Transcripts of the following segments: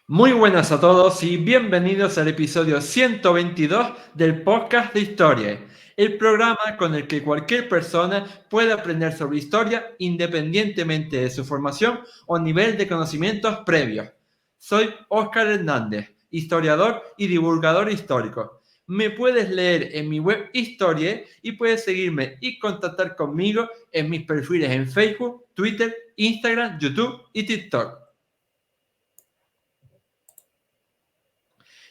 Muy buenas a todos y bienvenidos al episodio 122 del podcast de Historia, el programa con el que cualquier persona puede aprender sobre historia independientemente de su formación o nivel de conocimientos previos. Soy Óscar Hernández, historiador y divulgador histórico. Me puedes leer en mi web Historia y puedes seguirme y contactar conmigo en mis perfiles en Facebook, Twitter, Instagram, YouTube y TikTok.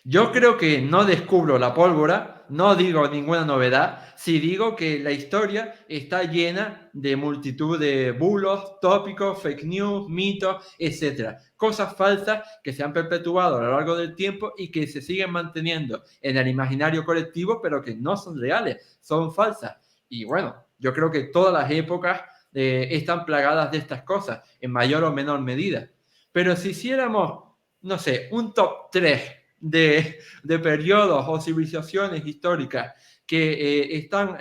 Yo creo que no descubro la pólvora, no digo ninguna novedad, si digo que la historia está llena de multitud de bulos, tópicos, fake news, mitos, etcétera. Cosas falsas que se han perpetuado a lo largo del tiempo y que se siguen manteniendo en el imaginario colectivo, pero que no son reales, son falsas. Y bueno, yo creo que todas las épocas están plagadas de estas cosas, en mayor o menor medida. Pero si hiciéramos, no sé, un top 3 de periodos o civilizaciones históricas que están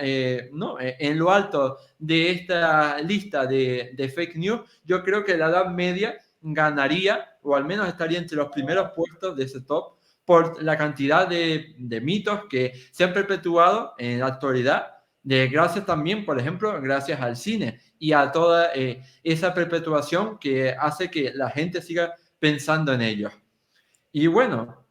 ¿no? en lo alto de esta lista de fake news, yo creo que la Edad Media ganaría, o al menos estaría entre los primeros puestos de ese top, por la cantidad de mitos que se han perpetuado en la actualidad, gracias también, por ejemplo, gracias al cine y a toda esa perpetuación que hace que la gente siga pensando en ellos. Y bueno,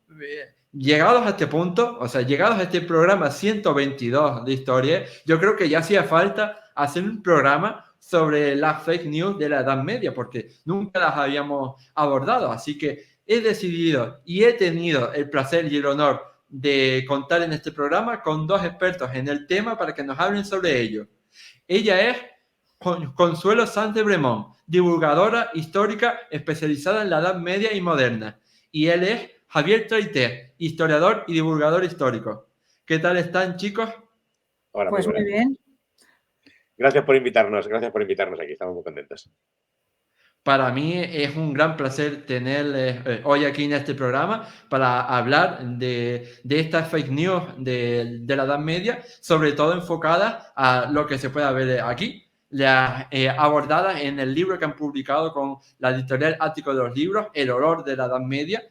llegados a este punto, o sea, llegados a este programa 122 de historia, yo creo que ya hacía falta hacer un programa sobre las fake news de la Edad Media, porque nunca las habíamos abordado. Así que he decidido y he tenido el placer y el honor de contar en este programa con dos expertos en el tema para que nos hablen sobre ello. Ella es Consuelo Sanz de Bremont, divulgadora histórica especializada en la Edad Media y moderna. Y él es Javier Traité, historiador y divulgador histórico. ¿Qué tal están, chicos? Hola, muy Pues muy buenas. bien. Gracias por invitarnos aquí, estamos muy contentos. Para mí es un gran placer tener hoy aquí en este programa para hablar de estas fake news de la Edad Media, sobre todo enfocadas a lo que se puede ver aquí, las abordadas en el libro que han publicado con la editorial Ático de los Libros, El olor de la Edad Media,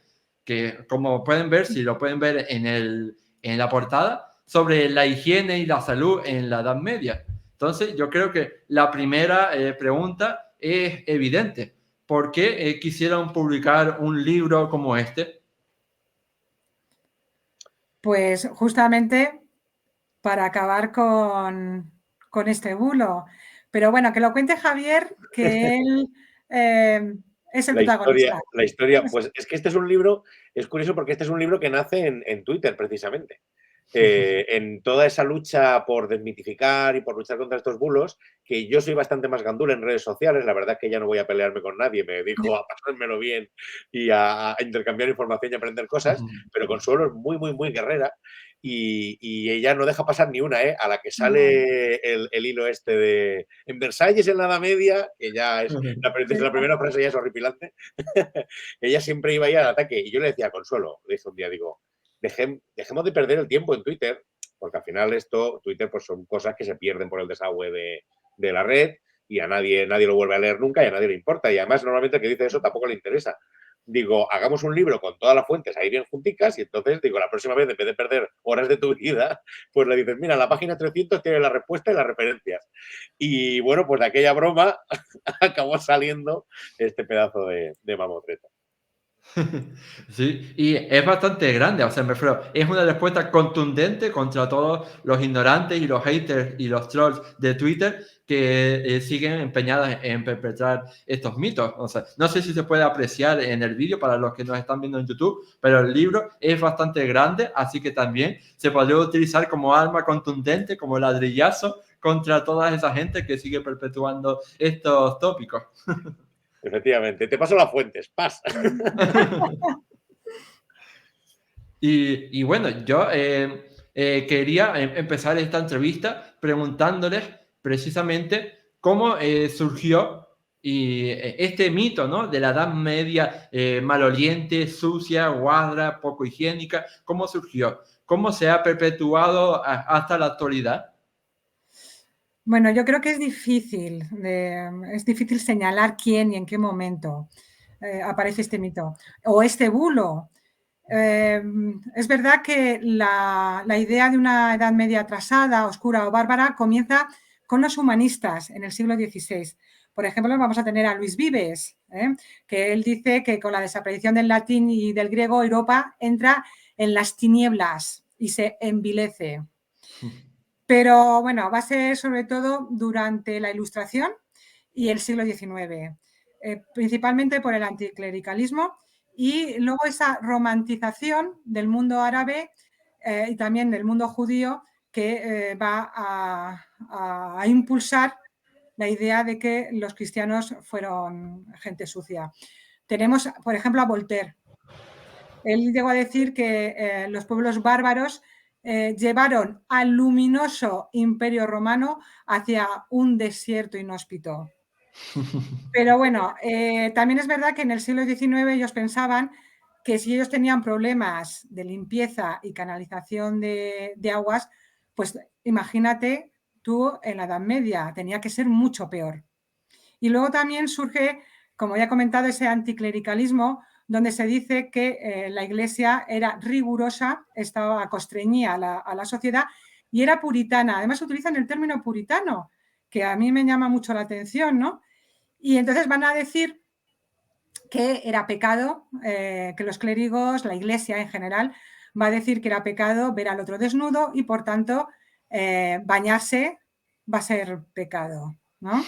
que como pueden ver, si lo pueden ver en la portada, sobre la higiene y la salud en la Edad Media. Entonces, yo creo que la primera pregunta es evidente. ¿Por qué quisieron publicar un libro como este? Pues justamente para acabar con este bulo. Pero bueno, que lo cuente Javier, que él es el protagonista. La historia, pues es que este es un libro, es curioso porque este es un libro que nace en Twitter precisamente. En toda esa lucha por desmitificar y por luchar contra estos bulos, que yo soy bastante más gandul en redes sociales, la verdad es que ya no voy a pelearme con nadie, me dedico a pasármelo bien y a intercambiar información y aprender cosas, pero Consuelo es muy, muy, muy guerrera y ella no deja pasar ni una, a la que sale el hilo este de en Versalles en la Edad Media, que ya es, desde la primera frase ya es horripilante, ella siempre iba a ir al ataque y yo le decía a Consuelo, le dije un día, digo, dejemos de perder el tiempo en Twitter, porque al final Twitter pues son cosas que se pierden por el desagüe de la red y a nadie lo vuelve a leer nunca y a nadie le importa. Y además normalmente el que dice eso tampoco le interesa. Digo, hagamos un libro con todas las fuentes ahí bien junticas y entonces digo, la próxima vez en vez de perder horas de tu vida, pues le dices, mira, la página 300 tiene la respuesta y las referencias. Y bueno, pues de aquella broma acabó saliendo este pedazo de mamotreto. Sí, y es bastante grande, o sea, me refiero, es una respuesta contundente contra todos los ignorantes y los haters y los trolls de Twitter que siguen empeñadas en perpetrar estos mitos. O sea, no sé si se puede apreciar en el vídeo para los que nos están viendo en YouTube, pero el libro es bastante grande, así que también se podría utilizar como arma contundente, como ladrillazo contra toda esa gente que sigue perpetuando estos tópicos. Efectivamente, te paso las fuentes, pasa. Y bueno, yo quería empezar esta entrevista preguntándoles precisamente cómo surgió este mito, ¿no? De la Edad Media maloliente, sucia, guarra, poco higiénica. ¿Cómo surgió? ¿Cómo se ha perpetuado hasta la actualidad? Bueno, yo creo que es difícil señalar quién y en qué momento. aparece este mito. O este bulo. Es verdad que la idea de una Edad Media atrasada, oscura o bárbara comienza con los humanistas en el siglo XVI. Por ejemplo, vamos a tener a Luis Vives, que él dice que con la desaparición del latín y del griego, Europa entra en las tinieblas y se envilece. Pero bueno, va a ser sobre todo durante la Ilustración y el siglo XIX, principalmente por el anticlericalismo y luego esa romantización del mundo árabe y también del mundo judío que va a impulsar la idea de que los cristianos fueron gente sucia. Tenemos, por ejemplo, a Voltaire. Él llegó a decir que los pueblos bárbaros llevaron al luminoso imperio romano hacia un desierto inhóspito. Pero bueno, también es verdad que en el siglo XIX ellos pensaban que si ellos tenían problemas de limpieza y canalización de aguas, pues imagínate tú en la Edad Media, tenía que ser mucho peor. Y luego también surge, como ya he comentado, ese anticlericalismo, donde se dice que la Iglesia era rigurosa, constreñía a la sociedad y era puritana. Además utilizan el término puritano, que a mí me llama mucho la atención, ¿no? Y entonces van a decir que era pecado, que los clérigos, la Iglesia en general, va a decir que era pecado ver al otro desnudo y por tanto bañarse va a ser pecado, ¿no?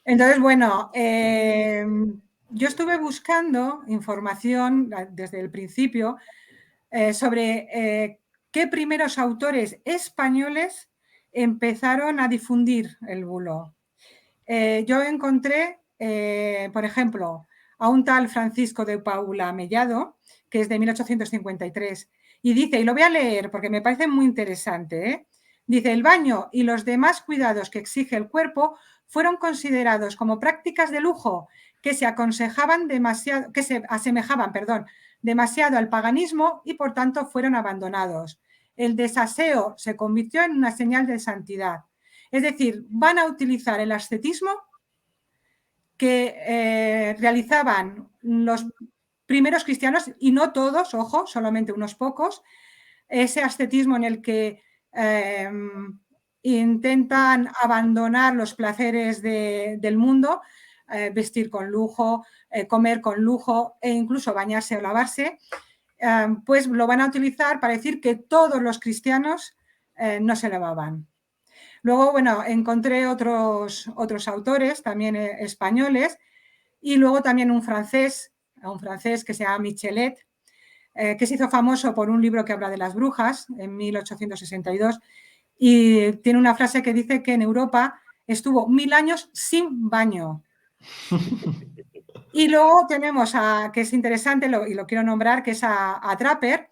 Entonces, bueno, yo estuve buscando información desde el principio sobre qué primeros autores españoles empezaron a difundir el bulo. Yo encontré, por ejemplo, a un tal Francisco de Paula Mellado, que es de 1853, y dice, y lo voy a leer porque me parece muy interesante, dice, el baño y los demás cuidados que exige el cuerpo fueron considerados como prácticas de lujo que se aconsejaban demasiado, que se asemejaban, demasiado al paganismo y por tanto fueron abandonados. El desaseo se convirtió en una señal de santidad. Es decir, van a utilizar el ascetismo que realizaban los primeros cristianos, y no todos, ojo, solamente unos pocos, ese ascetismo en el que intentan abandonar los placeres del mundo, vestir con lujo, comer con lujo e incluso bañarse o lavarse, pues lo van a utilizar para decir que todos los cristianos no se lavaban. Luego, bueno, encontré otros autores, también españoles, y luego también un francés que se llama Michelet, que se hizo famoso por un libro que habla de las brujas en 1862, y tiene una frase que dice que en Europa estuvo 1000 años sin baño. Y luego tenemos que es interesante y lo quiero nombrar, que es a Trapper.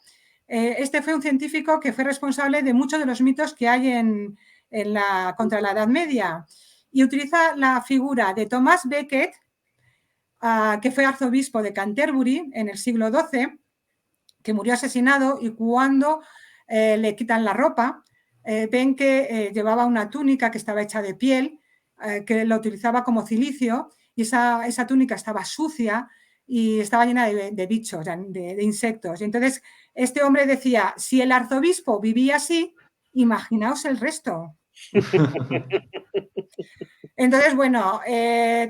Este fue un científico que fue responsable de muchos de los mitos que hay contra la Edad Media, y utiliza la figura de Thomas Becket, que fue arzobispo de Canterbury en el siglo XII, que murió asesinado, y cuando le quitan la ropa, ven que llevaba una túnica que estaba hecha de piel, que lo utilizaba como cilicio, y esa túnica estaba sucia y estaba llena de bichos, de insectos. Y entonces este hombre decía, si el arzobispo vivía así, imaginaos el resto. Entonces, bueno,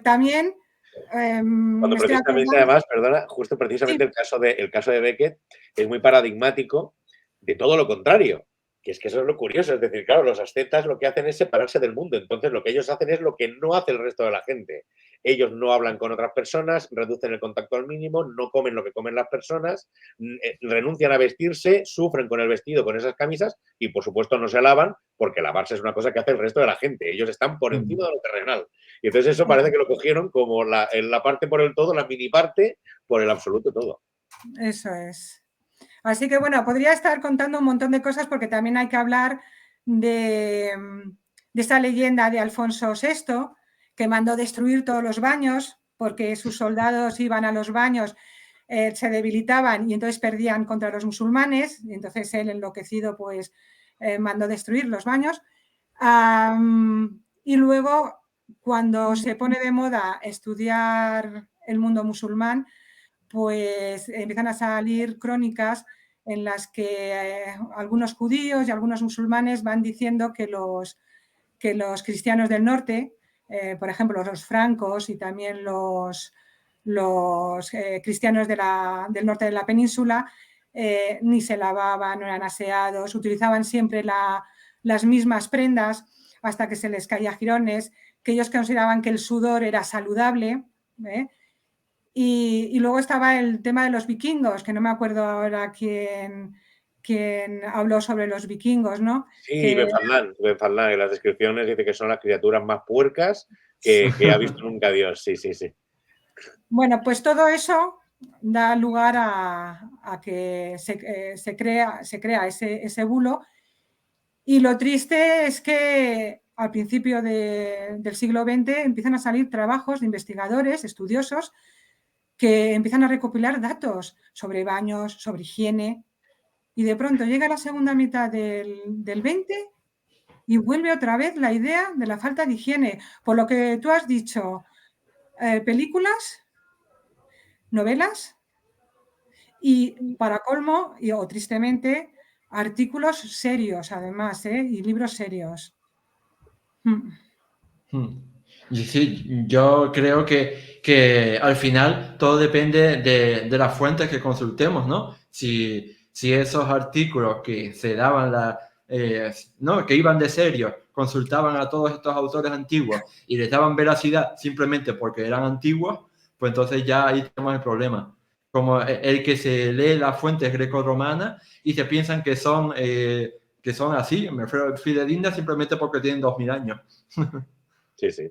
también... Cuando precisamente, además, perdona, justo precisamente sí. el caso de Becket es muy paradigmático de todo lo contrario, que es que eso es lo curioso, es decir, claro, los ascetas lo que hacen es separarse del mundo, entonces lo que ellos hacen es lo que no hace el resto de la gente. Ellos no hablan con otras personas, reducen el contacto al mínimo, no comen lo que comen las personas, renuncian a vestirse, sufren con el vestido, con esas camisas y, por supuesto, no se lavan porque lavarse es una cosa que hace el resto de la gente. Ellos están por encima de lo terrenal. Y entonces eso parece que lo cogieron como la parte por el todo, la mini parte por el absoluto todo. Eso es. Así que, bueno, podría estar contando un montón de cosas porque también hay que hablar de esa leyenda de Alfonso VI, que mandó destruir todos los baños porque sus soldados iban a los baños, se debilitaban y entonces perdían contra los musulmanes, y entonces él, enloquecido, pues mandó destruir los baños. Y luego, cuando se pone de moda estudiar el mundo musulmán, pues empiezan a salir crónicas en las que algunos judíos y algunos musulmanes van diciendo que los cristianos del norte, por ejemplo, los francos y también los cristianos del norte de la península, ni se lavaban, no eran aseados, utilizaban siempre las mismas prendas hasta que se les caía jirones, que ellos consideraban que el sudor era saludable. Y luego estaba el tema de los vikingos, que no me acuerdo ahora quién habló sobre los vikingos, ¿no? Sí, que... Ben Farlán, en las descripciones dice que son las criaturas más puercas que ha visto nunca Dios. Sí, sí, sí. Bueno, pues todo eso da lugar a que se crea ese bulo, y lo triste es que al principio del siglo XX empiezan a salir trabajos de investigadores, estudiosos, que empiezan a recopilar datos sobre baños, sobre higiene, y de pronto llega la segunda mitad del 20 y vuelve otra vez la idea de la falta de higiene. Por lo que tú has dicho, películas, novelas y, para colmo, o tristemente, artículos serios, además, y libros serios. Sí, yo creo que al final todo depende de las fuentes que consultemos, ¿no? Si esos artículos que se daban no, que iban de serio, consultaban a todos estos autores antiguos y les daban veracidad simplemente porque eran antiguos, pues entonces ya ahí tenemos el problema. Como el que se lee las fuentes greco-romanas y se piensan que son así, me refiero fidedignas simplemente porque tienen 2000 años. Sí, sí.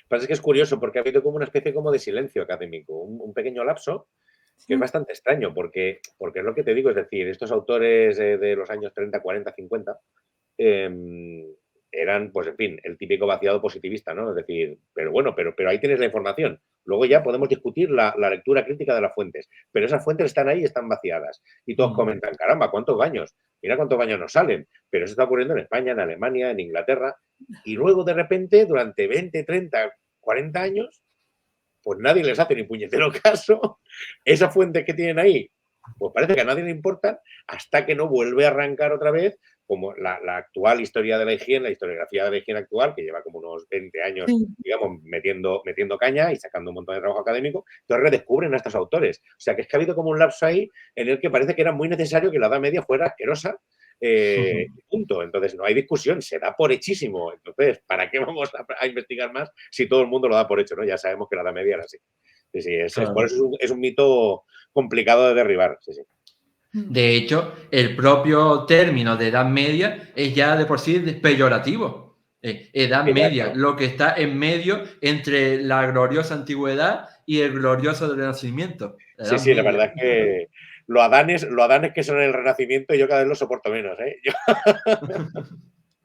Pasa que es curioso porque ha habido como una especie como de silencio académico, un pequeño lapso que es bastante extraño porque es lo que te digo, es decir, estos autores de los años 30, 40, 50 eran, pues en fin, el típico vaciado positivista, ¿no? Es decir, pero bueno, pero ahí tienes la información. Luego ya podemos discutir la lectura crítica de las fuentes, pero esas fuentes están ahí y están vaciadas. Y todos comentan, caramba, ¿cuántos baños? Mira cuántos baños nos salen. Pero eso está ocurriendo en España, en Alemania, en Inglaterra. Y luego, de repente, durante 20, 30, 40 años, pues nadie les hace ni puñetero caso. Esas fuentes que tienen ahí, pues parece que a nadie le importan hasta que no vuelve a arrancar otra vez, como la actual historia de la higiene, la historiografía de la higiene actual, que lleva como unos 20 años, digamos, metiendo caña y sacando un montón de trabajo académico, entonces redescubren a estos autores. O sea, que es que ha habido como un lapso ahí en el que parece que era muy necesario que la Edad Media fuera asquerosa, punto. Entonces no hay discusión, se da por hechísimo. Entonces, ¿para qué vamos a investigar más si todo el mundo lo da por hecho, ¿no? Ya sabemos que la Edad Media era así. Sí, sí, claro. Por eso es un mito complicado de derribar. Sí, sí. De hecho, el propio término de Edad Media es ya de por sí peyorativo. Edad Media, lo que está en medio entre la gloriosa antigüedad y el glorioso Renacimiento. Sí, sí, la verdad es que los adanes que son el Renacimiento, yo cada vez los soporto menos, ¿eh?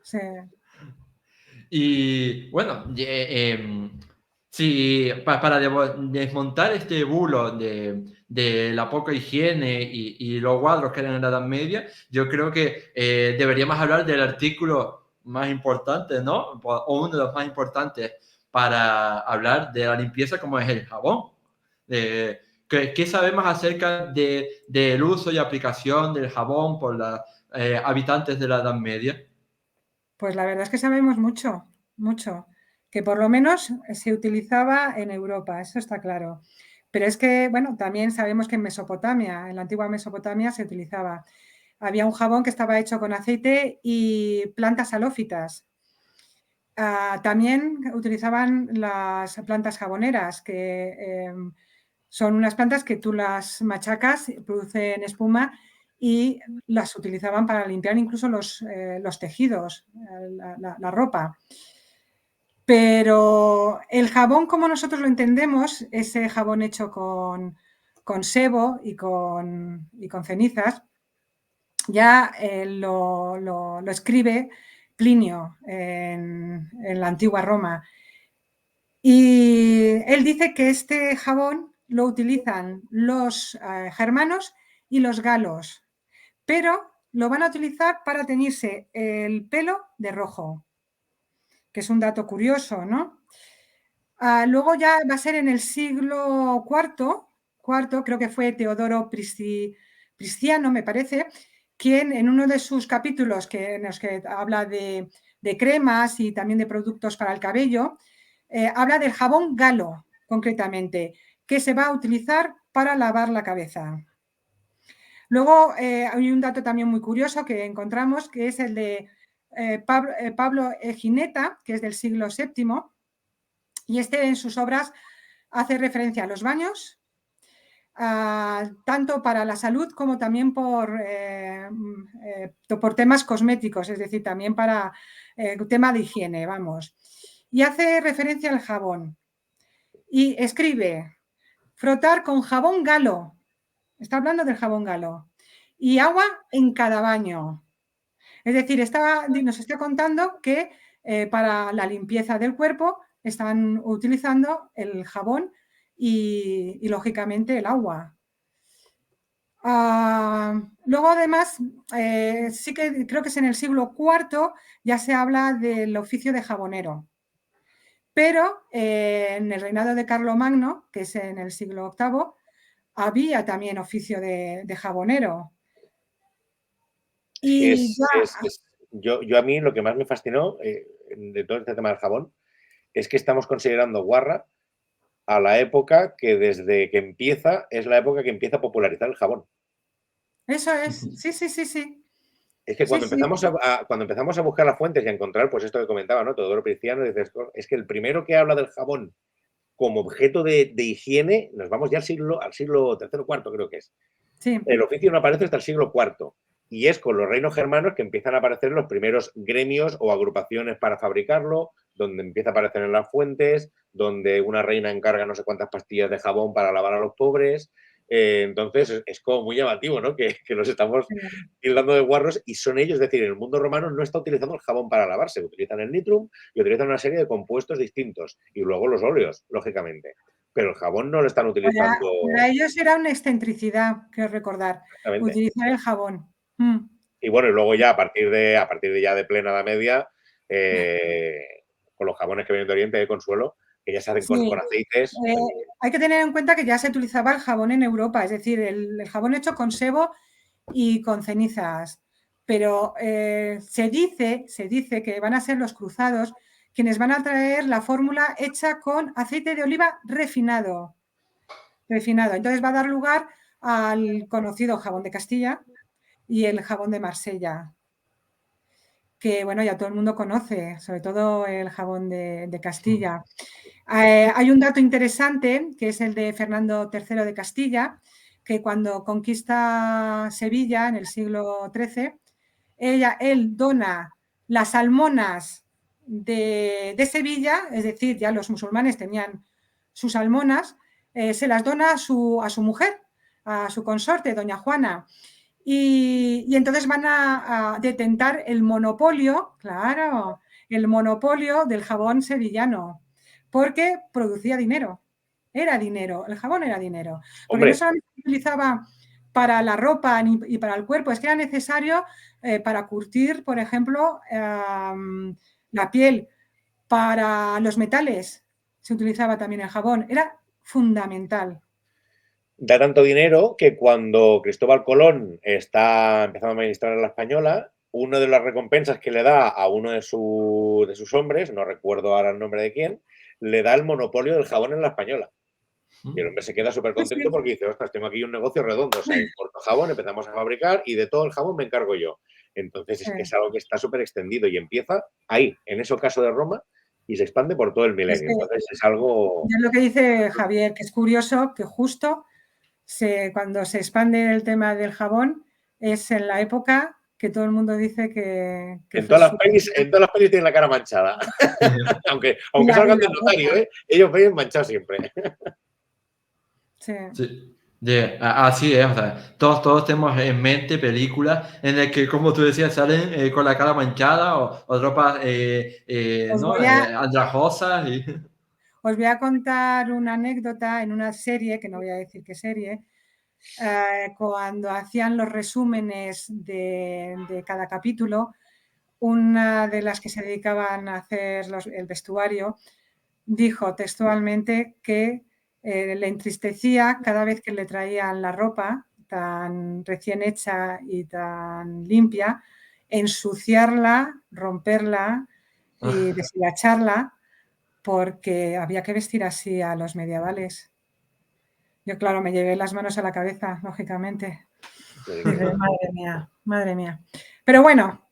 Sí. Y bueno, sí, para desmontar este bulo de la poca higiene y los cuadros que eran en la Edad Media, yo creo que deberíamos hablar del artículo más importante, ¿no? O uno de los más importantes para hablar de la limpieza, como es el jabón. ¿Qué sabemos acerca del uso y aplicación del jabón por los habitantes de la Edad Media? Pues la verdad es que sabemos mucho, mucho. Que por lo menos se utilizaba en Europa, eso está claro. Pero es que, bueno, también sabemos que en Mesopotamia, en la antigua Mesopotamia, se utilizaba. Había un jabón que estaba hecho con aceite y plantas halófitas. También utilizaban las plantas jaboneras, que son unas plantas que tú las machacas, producen espuma y las utilizaban para limpiar incluso los tejidos, la ropa. Pero el jabón, como nosotros lo entendemos, ese jabón hecho con sebo y con cenizas, ya lo escribe Plinio en la antigua Roma. Y él dice que este jabón lo utilizan los germanos y los galos, pero lo van a utilizar para teñirse el pelo de rojo, que es un dato curioso, ¿no? Luego ya va a ser en el siglo IV, creo que fue Teodoro Prisciano, me parece, quien en uno de sus capítulos en los que habla de cremas y también de productos para el cabello, habla del jabón galo, concretamente, que se va a utilizar para lavar la cabeza. Luego hay un dato también muy curioso que encontramos, que es el de Pablo Egineta, que es del siglo VII, y en sus obras hace referencia a los baños, tanto para la salud como también por temas cosméticos, es decir, también para tema de higiene, vamos. Y hace referencia al jabón. Y escribe, frotar con jabón galo, está hablando del jabón galo, y agua en cada baño. Es decir, nos está contando que para la limpieza del cuerpo están utilizando el jabón y lógicamente, el agua. Luego, además, sí que creo que es en el siglo IV ya se habla del oficio de jabonero. Pero en el reinado de Carlomagno, que es en el siglo VIII, había también oficio de jabonero. Y yo a mí lo que más me fascinó de todo este tema del jabón es que estamos considerando guarra a la época que desde que empieza es la época que empieza a popularizar el jabón. Eso es, sí. Es que cuando empezamos a buscar las fuentes y a encontrar, pues esto que comentaba, ¿no? Teodoro Prisciano, dices, es que el primero que habla del jabón como objeto de higiene, nos vamos ya al siglo III o IV, creo que es. Sí. El oficio no aparece hasta el siglo IV. Y es con los reinos germanos que empiezan a aparecer los primeros gremios o agrupaciones para fabricarlo, donde empieza a aparecer en las fuentes, donde una reina encarga no sé cuántas pastillas de jabón para lavar a los pobres. Entonces es como muy llamativo, ¿no? Que los estamos tildando de guarros y son ellos, es decir, el mundo romano no está utilizando el jabón para lavarse, utilizan el nitrum y utilizan una serie de compuestos distintos y luego los óleos, lógicamente. Pero el jabón no lo están utilizando. Para ellos era una excentricidad, quiero recordar, utilizar el jabón. Y bueno, y luego ya a partir de ya de plena Edad Media, con los jabones que vienen de Oriente, de Consuelo, que ya se hacen con aceites. Hay que tener en cuenta que ya se utilizaba el jabón en Europa, es decir, el jabón hecho con sebo y con cenizas. Pero se dice que van a ser los cruzados quienes van a traer la fórmula hecha con aceite de oliva refinado. Entonces va a dar lugar al conocido jabón de Castilla y el jabón de Marsella, que bueno, ya todo el mundo conoce, sobre todo el jabón de Castilla. Hay un dato interesante, que es el de Fernando III de Castilla, que cuando conquista Sevilla en el siglo XIII, él dona las almonas de Sevilla, es decir, ya los musulmanes tenían sus almonas, se las dona a su mujer, a su consorte, doña Juana. Y entonces van a detentar el monopolio, claro, el monopolio del jabón sevillano, porque producía dinero, era dinero, el jabón era dinero. Porque Hombre, no solamente se utilizaba para la ropa y para el cuerpo, es que era necesario para curtir, por ejemplo, la piel, para los metales se utilizaba también el jabón, era fundamental. Da tanto dinero que cuando Cristóbal Colón está empezando a administrar a la española, una de las recompensas que le da a uno de sus hombres, no recuerdo ahora el nombre de quién, le da el monopolio del jabón en la española. Y el hombre se queda súper contento porque dice, ostras, tengo aquí un negocio redondo, o sea, importo jabón, empezamos a fabricar y de todo el jabón me encargo yo. Entonces es algo que está súper extendido y empieza ahí, en ese caso de Roma, y se expande por todo el milenio. Entonces es algo... Es lo que dice Javier, que es curioso que justo cuando se expande el tema del jabón es en la época que todo el mundo dice que en todas las pelis tienen la cara manchada. aunque salgan del notario, ellos ven manchados siempre. Sí. Así es, o sea, todos tenemos en mente películas en las que, como tú decías, salen con la cara manchada o ropas ¿no? Andrajosas. Os voy a contar una anécdota en una serie, que no voy a decir qué serie, cuando hacían los resúmenes de cada capítulo, una de las que se dedicaban a hacer el vestuario dijo textualmente que le entristecía cada vez que le traían la ropa tan recién hecha y tan limpia, ensuciarla, romperla y deshilacharla, porque había que vestir así a los medievales. Yo, claro, me llevé las manos a la cabeza, lógicamente. Dije, madre mía. Pero bueno,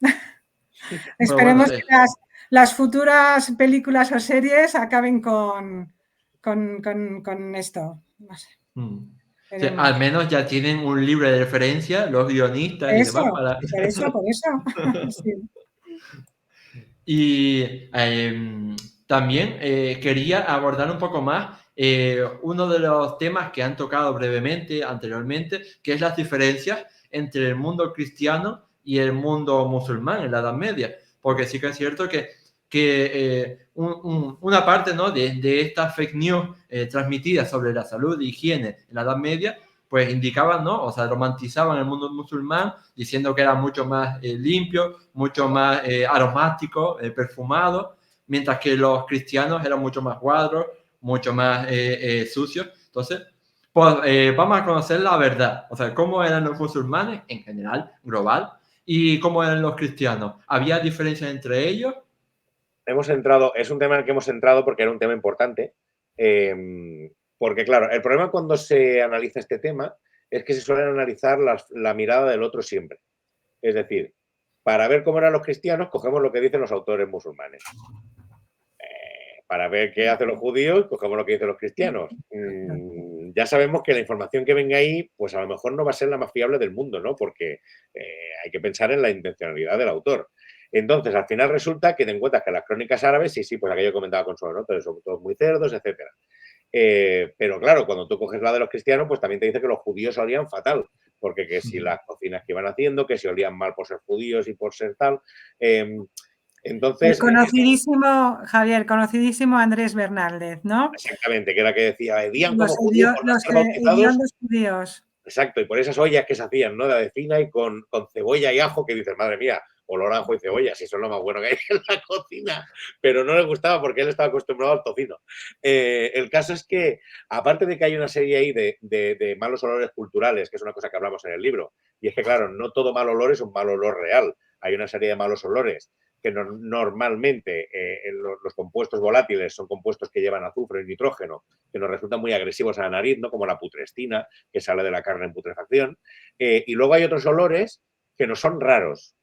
esperemos que las futuras películas o series acaben con esto. No sé. Sí, al menos ya tienen un libro de referencia, los guionistas y demás. Por eso. Sí. Y también quería abordar un poco más uno de los temas que han tocado brevemente anteriormente, que es las diferencias entre el mundo cristiano y el mundo musulmán en la Edad Media. Porque sí que es cierto que una parte, ¿no?, de estas fake news transmitidas sobre la salud e higiene en la Edad Media, pues indicaban, ¿no?, o sea, romantizaban el mundo musulmán diciendo que era mucho más limpio, mucho más aromático, perfumado, mientras que los cristianos eran mucho más guarros, mucho más sucios. Entonces, pues vamos a conocer la verdad, o sea, cómo eran los musulmanes en general, global, y cómo eran los cristianos. ¿Había diferencias entre ellos? Es un tema en el que hemos entrado porque era un tema importante. Porque, claro, el problema cuando se analiza este tema es que se suele analizar la mirada del otro siempre. Es decir, para ver cómo eran los cristianos, cogemos lo que dicen los autores musulmanes. Para ver qué hacen los judíos, cogemos lo que dicen los cristianos. Ya sabemos que la información que venga ahí, pues a lo mejor no va a ser la más fiable del mundo, ¿no? Porque hay que pensar en la intencionalidad del autor. Entonces, al final resulta que te encuentras que las crónicas árabes, sí, pues aquello que comentaba Consuelo, ¿no? Todos son todos muy cerdos, etcétera. Pero claro, cuando tú coges la de los cristianos, pues también te dice que los judíos olían fatal, porque que si las cocinas que iban haciendo, que si olían mal por ser judíos y por ser tal. Entonces, el conocidísimo, Javier, conocidísimo Andrés Bernaldez, ¿no? Exactamente, que era que decía, hedían como judíos por no ser bautizados. Los judíos. Exacto, y por esas ollas que se hacían, ¿no? De adefina y con cebolla y ajo, que dices, madre mía, olor a ajo y cebolla, si eso es lo más bueno que hay en la cocina. Pero no le gustaba porque él estaba acostumbrado al tocino. El caso es que, aparte de que hay una serie ahí de malos olores culturales, que es una cosa que hablamos en el libro, y es que, claro, no todo mal olor es un mal olor real. Hay una serie de malos olores que normalmente los compuestos volátiles son compuestos que llevan azufre y nitrógeno, que nos resultan muy agresivos a la nariz, ¿no? Como la putrestina, que sale de la carne en putrefacción. Y luego hay otros olores que no son raros.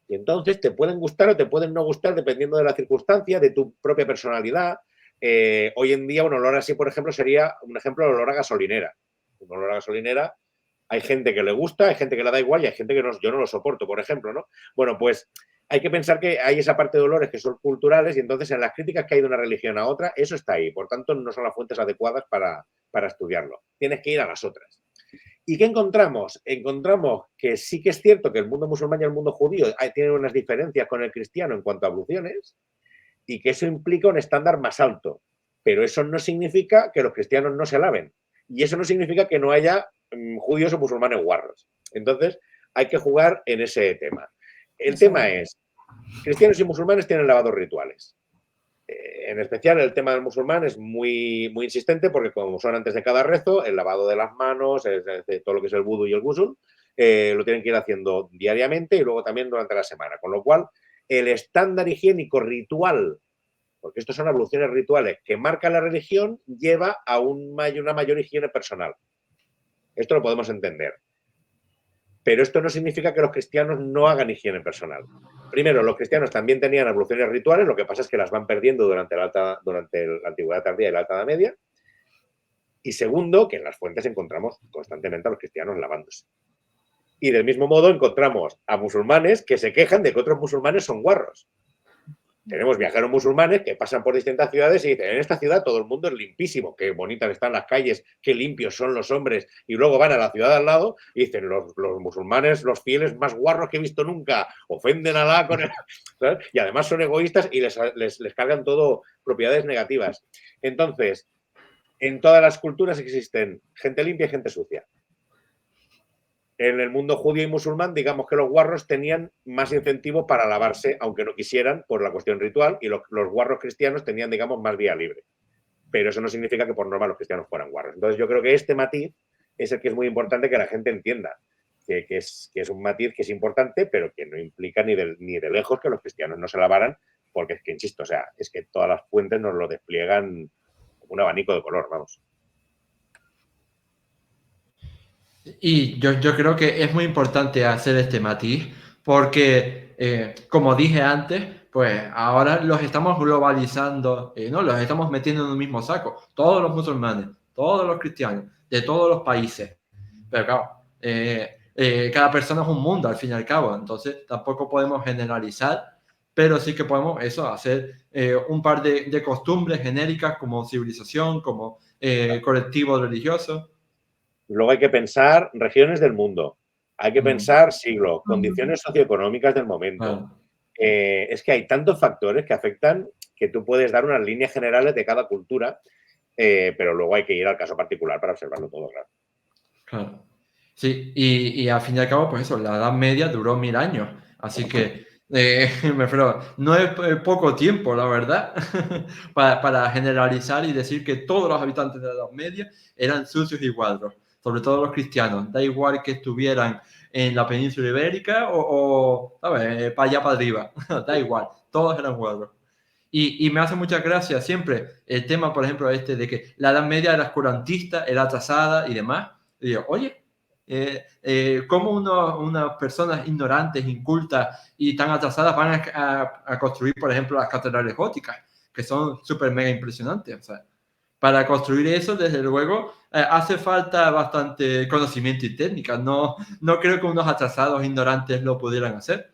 Y entonces te pueden gustar o te pueden no gustar dependiendo de la circunstancia, de tu propia personalidad. Hoy en día un olor así, por ejemplo, sería un ejemplo de olor a gasolinera. Un olor a gasolinera, hay gente que le gusta, hay gente que le da igual y hay gente que no, yo no lo soporto, por ejemplo, ¿no? Bueno, pues hay que pensar que hay esa parte de olores que son culturales y entonces en las críticas que hay de una religión a otra, eso está ahí. Por tanto, no son las fuentes adecuadas para estudiarlo. Tienes que ir a las otras. ¿Y qué encontramos? Encontramos que sí que es cierto que el mundo musulmán y el mundo judío tienen unas diferencias con el cristiano en cuanto a abluciones y que eso implica un estándar más alto. Pero eso no significa que los cristianos no se laven. Y eso no significa que no haya judíos o musulmanes guarros. Entonces, hay que jugar en ese tema. El tema es, cristianos y musulmanes tienen lavados rituales. En especial el tema del musulmán es muy, muy insistente porque como son antes de cada rezo, el lavado de las manos, de todo lo que es el vudú y el ghusl, lo tienen que ir haciendo diariamente y luego también durante la semana. Con lo cual, el estándar higiénico ritual, porque estos son abluciones rituales que marca la religión, lleva a una mayor higiene personal. Esto lo podemos entender. Pero esto no significa que los cristianos no hagan higiene personal. Primero, los cristianos también tenían abluciones rituales, lo que pasa es que las van perdiendo durante la Antigüedad Tardía y la Alta Edad Media. Y segundo, que en las fuentes encontramos constantemente a los cristianos lavándose. Y del mismo modo encontramos a musulmanes que se quejan de que otros musulmanes son guarros. Tenemos viajeros musulmanes que pasan por distintas ciudades y dicen, en esta ciudad todo el mundo es limpísimo, qué bonitas están las calles, qué limpios son los hombres. Y luego van a la ciudad al lado y dicen, los musulmanes, los fieles más guarros que he visto nunca, ofenden a Alá con el... ¿sabes? Y además son egoístas y les cargan todo propiedades negativas. Entonces, en todas las culturas existen gente limpia y gente sucia. En el mundo judío y musulmán, digamos que los guarros tenían más incentivo para lavarse, aunque no quisieran, por la cuestión ritual, y los guarros cristianos tenían, digamos, más vía libre. Pero eso no significa que por norma los cristianos fueran guarros. Entonces yo creo que este matiz es el que es muy importante que la gente entienda, que es un matiz que es importante, pero que no implica ni de lejos que los cristianos no se lavaran, porque es que, insisto, o sea, es que todas las fuentes nos lo despliegan como un abanico de color, vamos. Y yo creo que es muy importante hacer este matiz porque, como dije antes, pues ahora los estamos globalizando, ¿no? Los estamos metiendo en un mismo saco. Todos los musulmanes, todos los cristianos, de todos los países. Pero claro, cada persona es un mundo al fin y al cabo, entonces tampoco podemos generalizar, pero sí que podemos eso, hacer un par de costumbres genéricas como civilización, como colectivo religioso. Luego hay que pensar regiones del mundo, hay que pensar siglo, condiciones socioeconómicas del momento. Es que hay tantos factores que afectan que tú puedes dar unas líneas generales de cada cultura, pero luego hay que ir al caso particular para observarlo todo, claro. Claro. Sí, y al fin y al cabo, pues eso, la Edad Media duró 1000 años, así que me refiero, no es poco tiempo, la verdad, para generalizar y decir que todos los habitantes de la Edad Media eran sucios y guarros, sobre todo los cristianos, da igual que estuvieran en la península ibérica o ¿sabes? Para allá para arriba, da igual, todos eran guarros. Y me hace mucha gracia siempre el tema, por ejemplo, este de que la Edad Media era oscurantista, era atrasada y demás. Y digo, oye, ¿cómo unas personas ignorantes, incultas y tan atrasadas van a construir, por ejemplo, las catedrales góticas, que son súper mega impresionantes? O sea, para construir eso, desde luego, hace falta bastante conocimiento y técnica. No creo que unos atrasados ignorantes lo pudieran hacer.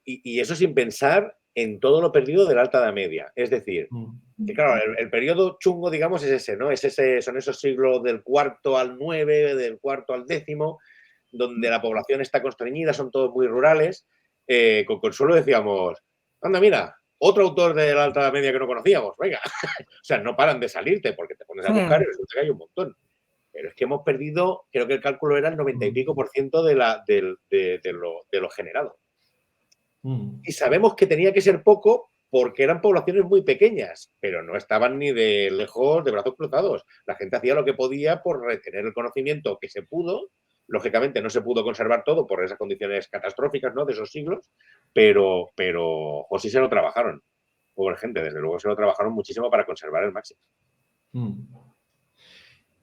Y eso sin pensar en todo lo perdido de la Alta Edad Media. Es decir, que claro, el periodo chungo, digamos, es ese, ¿no? Son esos siglos del IV al IX, del IV al X, donde la población está constreñida, son todos muy rurales. Con Consuelo decíamos, anda, mira, otro autor de la Alta Edad Media que no conocíamos, venga. O sea, no paran de salirte porque te pones a buscar y resulta que hay un montón. Pero es que hemos perdido, creo que el cálculo era el 90 y pico % de lo generado. Y sabemos que tenía que ser poco porque eran poblaciones muy pequeñas, pero no estaban ni de lejos de brazos cruzados. La gente hacía lo que podía por retener el conocimiento que se pudo. Lógicamente no se pudo conservar todo por esas condiciones catastróficas, ¿no? De esos siglos, pero o sí se lo trabajaron. Pobre gente, desde luego se lo trabajaron muchísimo para conservar el máximo.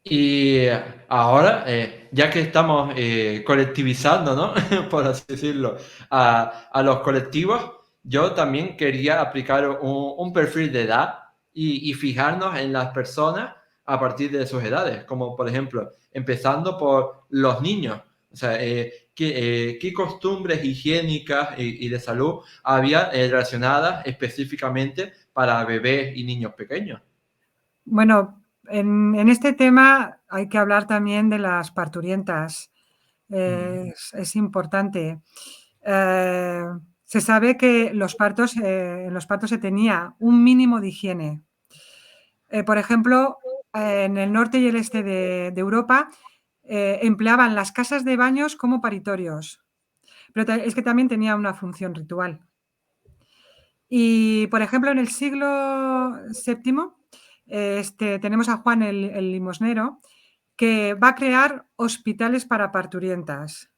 Y ahora, ya que estamos colectivizando, ¿no? Por así decirlo, a los colectivos, yo también quería aplicar un perfil de edad y fijarnos en las personas a partir de sus edades, como por ejemplo, empezando por los niños. O sea, ¿qué costumbres higiénicas y de salud había relacionadas específicamente para bebés y niños pequeños? Bueno, en este tema hay que hablar también de las parturientas. Es importante. Se sabe que en los partos se tenía un mínimo de higiene. Por ejemplo, en el norte y el este de Europa empleaban las casas de baños como paritorios, pero es que también tenía una función ritual. Y, por ejemplo, en el siglo VII tenemos a Juan el Limosnero, que va a crear hospitales para parturientas.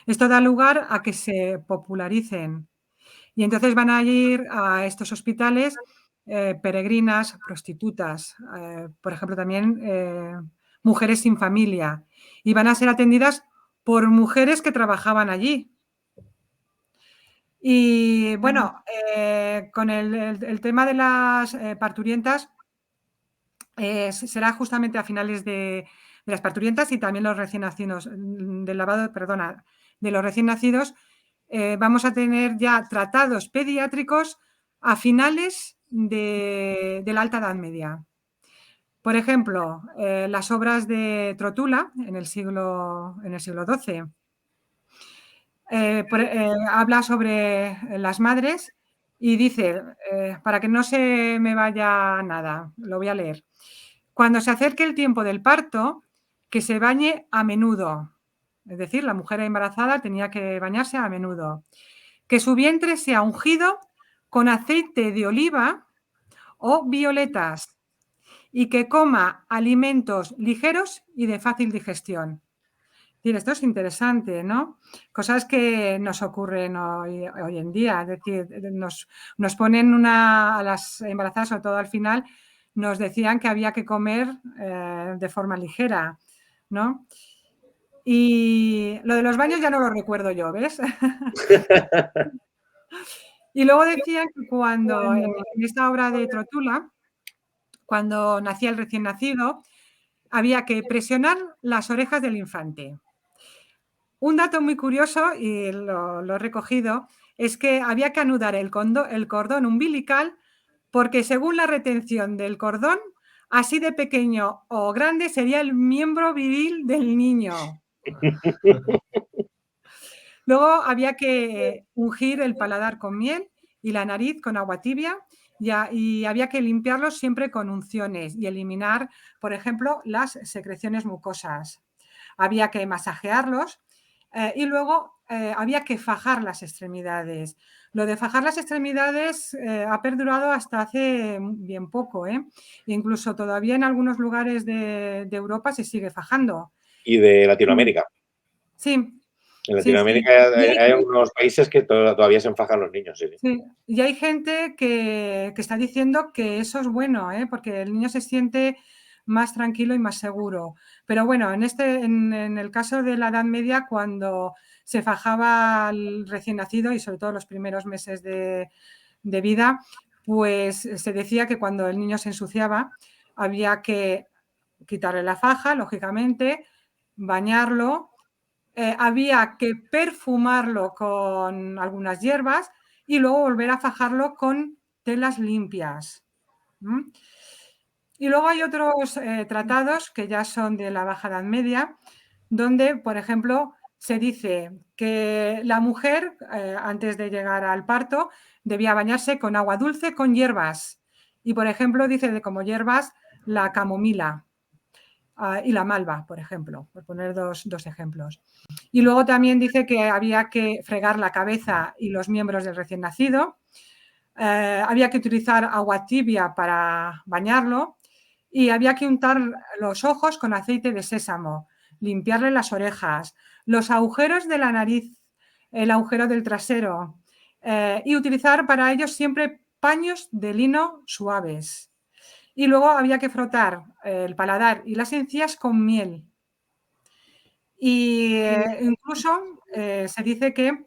Esto da lugar a que se popularicen y entonces van a ir a estos hospitales peregrinas, prostitutas, por ejemplo, también mujeres sin familia, y van a ser atendidas por mujeres que trabajaban allí. Y bueno, con el tema de las parturientas, será justamente a finales de las parturientas y también los recién nacidos, del lavado, perdona, de los recién nacidos, vamos a tener ya tratados pediátricos a finales de la Alta Edad Media. Por ejemplo, las obras de Trotula en el siglo XII. Habla sobre las madres y dice, para que no se me vaya nada, lo voy a leer. Cuando se acerque el tiempo del parto, que se bañe a menudo. es decir, la mujer embarazada tenía que bañarse a menudo. Que su vientre sea ungido con aceite de oliva o violetas y que coma alimentos ligeros y de fácil digestión. Esto es interesante, ¿no? Cosas que nos ocurren hoy en día. Es decir, nos ponen a las embarazadas, sobre todo al final, nos decían que había que comer de forma ligera, ¿no? Y lo de los baños ya no lo recuerdo yo, ¿ves? Y luego decían que cuando en esta obra de Trotula, cuando nacía el recién nacido, había que presionar las orejas del infante. Un dato muy curioso, y lo he recogido, es que había que anudar el cordón umbilical porque según la retención del cordón, así de pequeño o grande sería el miembro viril del niño. Luego había que ungir el paladar con miel y la nariz con agua tibia y había que limpiarlos siempre con unciones y eliminar, por ejemplo, las secreciones mucosas. Había que masajearlos y luego había que fajar las extremidades. Lo de fajar las extremidades ha perdurado hasta hace bien poco. Incluso todavía en algunos lugares de Europa se sigue fajando. Y de Latinoamérica. Sí. En Latinoamérica hay algunos países que todavía se enfajan los niños. Sí. Sí. Y hay gente que está diciendo que eso es bueno, porque el niño se siente más tranquilo y más seguro. Pero bueno, en el caso de la Edad Media, cuando se fajaba al recién nacido y sobre todo los primeros meses de vida, pues se decía que cuando el niño se ensuciaba había que quitarle la faja, lógicamente, bañarlo, había que perfumarlo con algunas hierbas y luego volver a fajarlo con telas limpias. Y luego hay otros tratados que ya son de la Baja Edad Media, donde, por ejemplo, se dice que la mujer, antes de llegar al parto, debía bañarse con agua dulce con hierbas. Y, por ejemplo, dice como hierbas la camomila y la malva, por ejemplo, por poner dos ejemplos. Y luego también dice que había que fregar la cabeza y los miembros del recién nacido, había que utilizar agua tibia para bañarlo y había que untar los ojos con aceite de sésamo, limpiarle las orejas, los agujeros de la nariz, el agujero del trasero y utilizar para ellos siempre paños de lino suaves. Y luego había que frotar el paladar y las encías con miel. Y incluso se dice que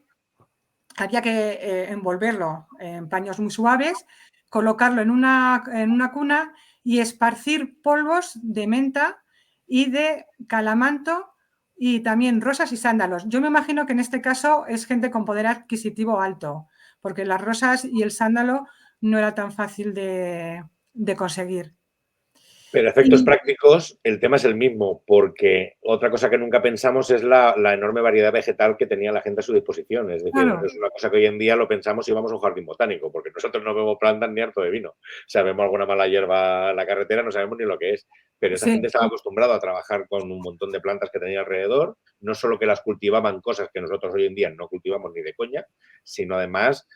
había que envolverlo en paños muy suaves, colocarlo en una cuna y esparcir polvos de menta y de calamanto y también rosas y sándalos. Yo me imagino que en este caso es gente con poder adquisitivo alto, porque las rosas y el sándalo no era tan fácil de conseguir. Pero efectos prácticos, el tema es el mismo, porque otra cosa que nunca pensamos es la enorme variedad vegetal que tenía la gente a su disposición. Es decir, Claro. es una cosa que hoy en día lo pensamos y vamos a un jardín botánico, porque nosotros no vemos plantas ni harto de vino. O sea, vemos alguna mala hierba en la carretera, no sabemos ni lo que es. Pero esa gente estaba acostumbrada a trabajar con un montón de plantas que tenía alrededor, no solo que las cultivaban cosas que nosotros hoy en día no cultivamos ni de coña, sino además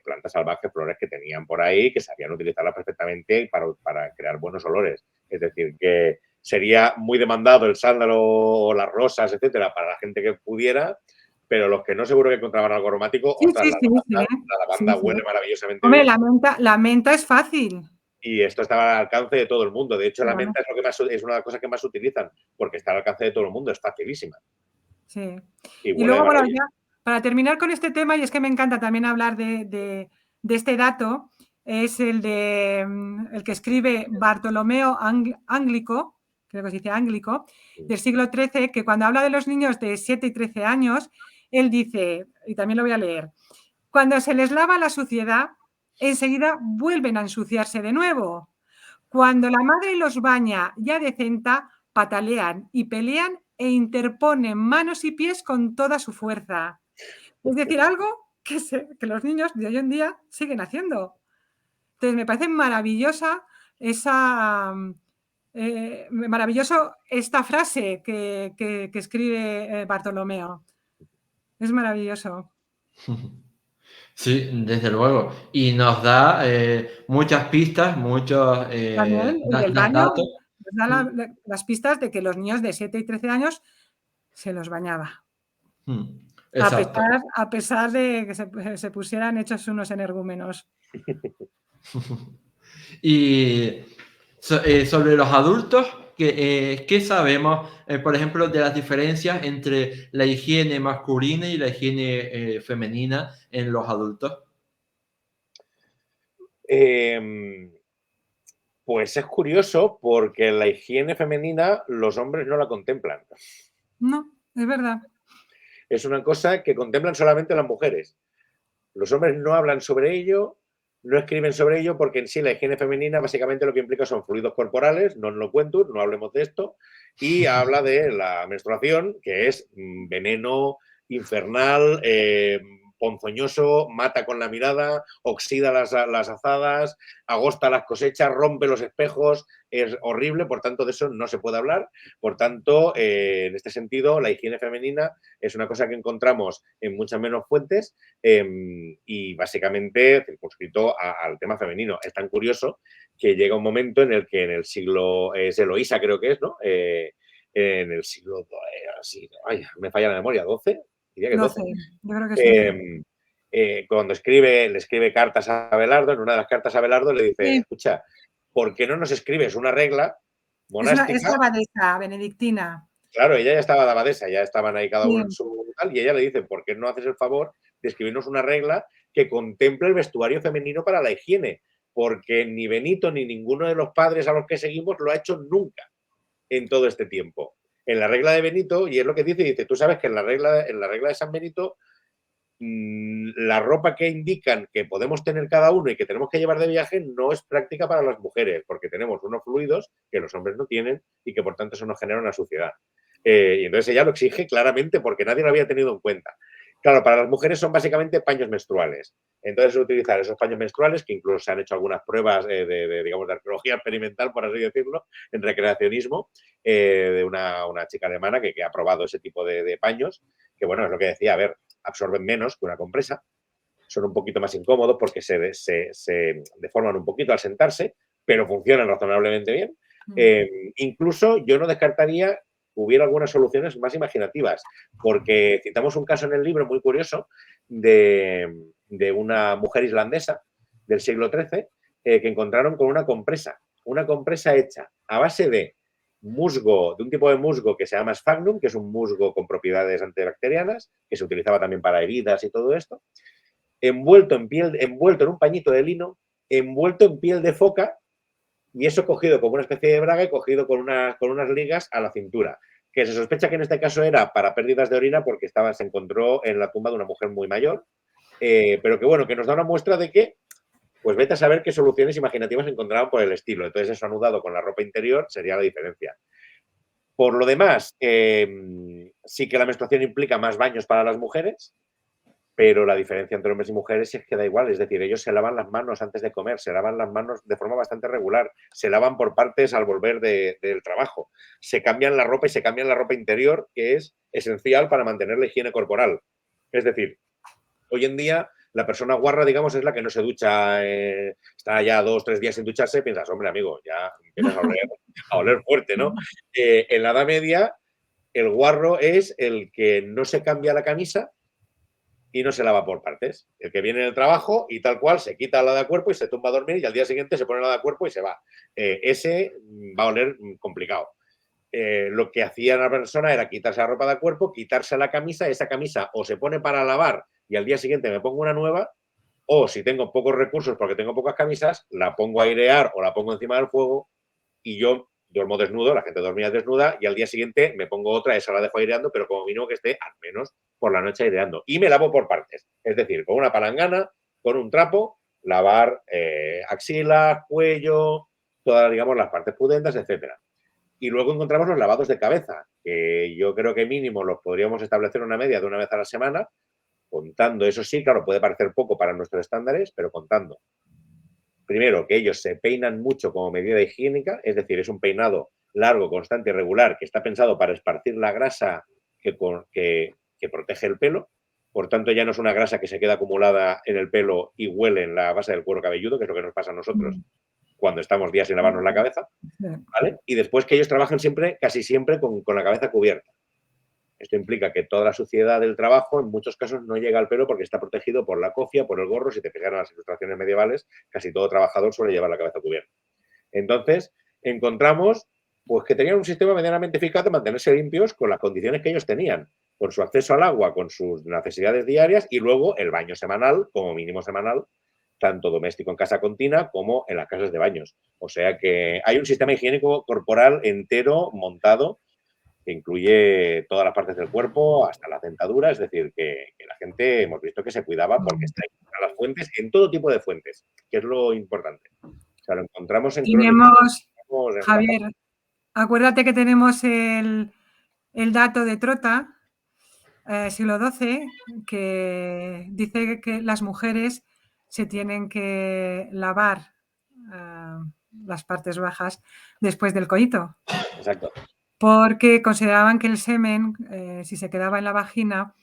plantas salvajes, flores que tenían por ahí, que sabían utilizarlas perfectamente para crear buenos olores. Es decir, que sería muy demandado el sándalo o las rosas, etcétera, para la gente que pudiera, pero los que no seguro que encontraban algo aromático, ostras, la lavanda huele maravillosamente Hombre, bien. la menta es fácil. Y esto estaba al alcance de todo el mundo. De hecho, Claro. la menta es una de las cosas que más utilizan, porque está al alcance de todo el mundo, es facilísima. Sí. Y luego, bueno, maravilla. ya para terminar con este tema, y es que me encanta también hablar de este dato, es el que escribe Bartolomeo Anglico, creo que se dice Anglico, del siglo XIII, que cuando habla de los niños de 7 y 13 años, él dice, y también lo voy a leer, cuando se les lava la suciedad, enseguida vuelven a ensuciarse de nuevo. Cuando la madre los baña ya decenta, patalean y pelean e interponen manos y pies con toda su fuerza. Es decir, algo que los niños de hoy en día siguen haciendo. Entonces, me parece maravillosa esa maravilloso esta frase que escribe Bartolomeo. Es maravilloso. Sí, desde luego. Y nos da muchas pistas, muchos También el del baño datos. nos da las pistas de que los niños de 7 y 13 años se los bañaba. Exacto. A pesar de que se pusieran hechos unos energúmenos. Y sobre los adultos, ¿qué sabemos, por ejemplo, de las diferencias entre la higiene masculina y la higiene femenina en los adultos? Pues es curioso porque la higiene femenina los hombres no la contemplan. No, es verdad. Es una cosa que contemplan solamente las mujeres. Los hombres no hablan sobre ello, no escriben sobre ello porque en sí la higiene femenina básicamente lo que implica son fluidos corporales, no lo cuento, no hablemos de esto, y habla de la menstruación, que es veneno infernal, ponzoñoso, mata con la mirada, oxida las azadas, agosta las cosechas, rompe los espejos, es horrible, por tanto de eso no se puede hablar. Por tanto, en este sentido, la higiene femenina es una cosa que encontramos en muchas menos fuentes y básicamente circunscrito al tema femenino. Es tan curioso que llega un momento en el que en el siglo, es Eloísa creo que es, ¿no? En el siglo, me falla la memoria, ¿12? Diría que 12. Yo creo que es 12. Cuando le escribe cartas a Abelardo, en una de las cartas a Abelardo le dice, sí, escucha, ¿por qué no nos escribes una regla monástica? Es la abadesa benedictina. Claro, ella ya estaba de abadesa, ya estaban ahí cada uno en su tal, y ella le dice, ¿por qué no haces el favor de escribirnos una regla que contemple el vestuario femenino para la higiene? Porque ni Benito ni ninguno de los padres a los que seguimos lo ha hecho nunca en todo este tiempo. En la regla de Benito, y es lo que dice, tú sabes que en la regla de San Benito, la ropa que indican que podemos tener cada uno y que tenemos que llevar de viaje no es práctica para las mujeres, porque tenemos unos fluidos que los hombres no tienen y que por tanto eso nos genera una suciedad. Y entonces ella lo exige claramente porque nadie lo había tenido en cuenta. Claro, para las mujeres son básicamente paños menstruales. Entonces, utilizar esos paños menstruales, que incluso se han hecho algunas pruebas digamos, de arqueología experimental, por así decirlo, en recreacionismo, de una chica alemana que ha probado ese tipo de paños, que bueno, es lo que decía, a ver, absorben menos que una compresa, son un poquito más incómodos porque se deforman un poquito al sentarse, pero funcionan razonablemente bien. Incluso yo no descartaría hubiera algunas soluciones más imaginativas, porque citamos un caso en el libro muy curioso de una mujer islandesa del siglo XIII que encontraron con una compresa hecha a base de musgo, de un tipo de musgo que se llama sphagnum, que es un musgo con propiedades antibacterianas, que se utilizaba también para heridas y todo esto, envuelto en un pañito de lino, envuelto en piel de foca, y eso cogido como una especie de braga y cogido con unas ligas a la cintura, que se sospecha que en este caso era para pérdidas de orina porque se encontró en la tumba de una mujer muy mayor, pero que bueno, que nos da una muestra de que, pues vete a saber qué soluciones imaginativas encontraban por el estilo. Entonces eso anudado con la ropa interior sería la diferencia. Por lo demás, sí que la menstruación implica más baños para las mujeres, pero la diferencia entre hombres y mujeres es que da igual, es decir, ellos se lavan las manos antes de comer, se lavan las manos de forma bastante regular, se lavan por partes al volver del trabajo, se cambian la ropa y se cambian la ropa interior, que es esencial para mantener la higiene corporal. Es decir, hoy en día la persona guarra, digamos, es la que no se ducha, está ya 2 o 3 días sin ducharse, piensas, hombre, amigo, ya empiezas a oler fuerte, ¿no? En la Edad Media, el guarro es el que no se cambia la camisa y no se lava por partes. El que viene del trabajo y tal cual se quita la de cuerpo y se tumba a dormir y al día siguiente se pone la de cuerpo y se va. Ese va a oler complicado. Lo que hacía la persona era quitarse la ropa de cuerpo, quitarse la camisa, esa camisa o se pone para lavar y al día siguiente me pongo una nueva, o si tengo pocos recursos porque tengo pocas camisas, la pongo a airear o la pongo encima del fuego y yo duermo desnudo, la gente dormía desnuda y al día siguiente me pongo otra, esa la dejo aireando, pero como mínimo que esté al menos por la noche aireando. Y me lavo por partes, es decir, con una palangana, con un trapo, lavar axilas, cuello, todas, digamos, las partes pudendas, etcétera. Y luego encontramos los lavados de cabeza, que yo creo que mínimo los podríamos establecer una media de una vez a la semana, contando, eso sí, claro, puede parecer poco para nuestros estándares, pero contando primero, que ellos se peinan mucho como medida higiénica, es decir, es un peinado largo, constante y regular que está pensado para esparcir la grasa que protege el pelo. Por tanto, ya no es una grasa que se queda acumulada en el pelo y huele en la base del cuero cabelludo, que es lo que nos pasa a nosotros cuando estamos días sin lavarnos la cabeza, ¿vale? Y después que ellos trabajan siempre, casi siempre, con la cabeza cubierta. Esto implica que toda la suciedad del trabajo en muchos casos no llega al pelo porque está protegido por la cofia, por el gorro. Si te fijas en las ilustraciones medievales, casi todo trabajador suele llevar la cabeza cubierta. Entonces, encontramos pues, que tenían un sistema medianamente eficaz de mantenerse limpios con las condiciones que ellos tenían, con su acceso al agua, con sus necesidades diarias y luego el baño semanal, como mínimo semanal, tanto doméstico en casa continua como en las casas de baños. O sea que hay un sistema higiénico corporal entero montado que incluye todas las partes del cuerpo, hasta las dentaduras, es decir, que la gente hemos visto que se cuidaba porque está en las fuentes, en todo tipo de fuentes, que es lo importante. O sea, lo encontramos en Tenemos, Javier, acuérdate que tenemos el dato de Trota, siglo XII, que dice que las mujeres se tienen que lavar las partes bajas después del coito. Exacto. Porque consideraban que el semen, si se quedaba en la vagina,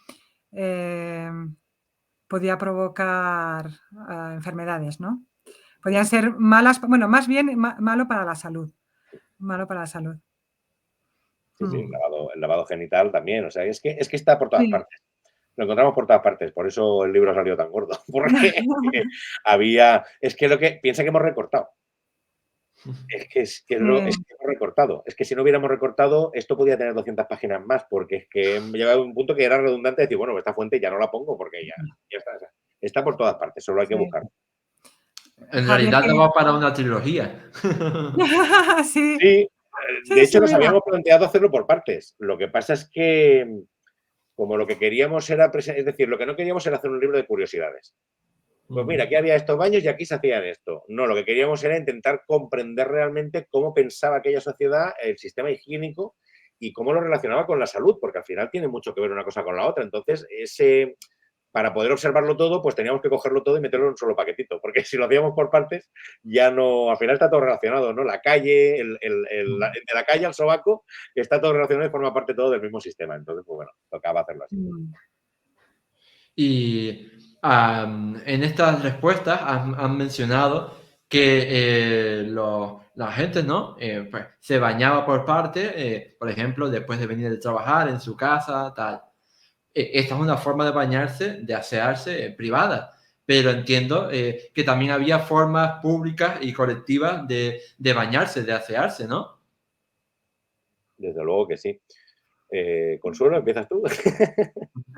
podía provocar enfermedades, ¿no? Podían ser malas, bueno, más bien malo para la salud. Malo para la salud. Sí, sí, el lavado genital también. O sea, es que está por todas partes. Lo encontramos por todas partes. Por eso el libro salió tan gordo. Porque es que lo que piensa que hemos recortado. Es que hemos recortado. Es que si no hubiéramos recortado, esto podía tener 200 páginas más, porque es que llegaba a un punto que era redundante decir, bueno, esta fuente ya no la pongo porque ya está. Está por todas partes, solo hay que buscarlo. En realidad no va para una trilogía. Sí. De hecho, nos habíamos planteado hacerlo por partes. Lo que pasa es que, como lo que queríamos era, es decir, lo que no queríamos era hacer un libro de curiosidades. Pues mira, aquí había estos baños y aquí se hacían esto. No, lo que queríamos era intentar comprender realmente cómo pensaba aquella sociedad, el sistema higiénico y cómo lo relacionaba con la salud, porque al final tiene mucho que ver una cosa con la otra. Entonces, para poder observarlo todo, pues teníamos que cogerlo todo y meterlo en un solo paquetito, porque si lo hacíamos por partes, ya no, al final está todo relacionado, ¿no? La calle, de la calle al sobaco, está todo relacionado y forma parte todo del mismo sistema. Entonces, pues bueno, tocaba hacerlo así. Y en estas respuestas han mencionado que la gente, ¿no? Pues, se bañaba por parte, por ejemplo, después de venir de trabajar en su casa, tal. Esta es una forma de bañarse, de asearse privada, pero entiendo que también había formas públicas y colectivas de bañarse, de asearse, ¿no? Desde luego que sí. Consuelo, ¿empiezas tú?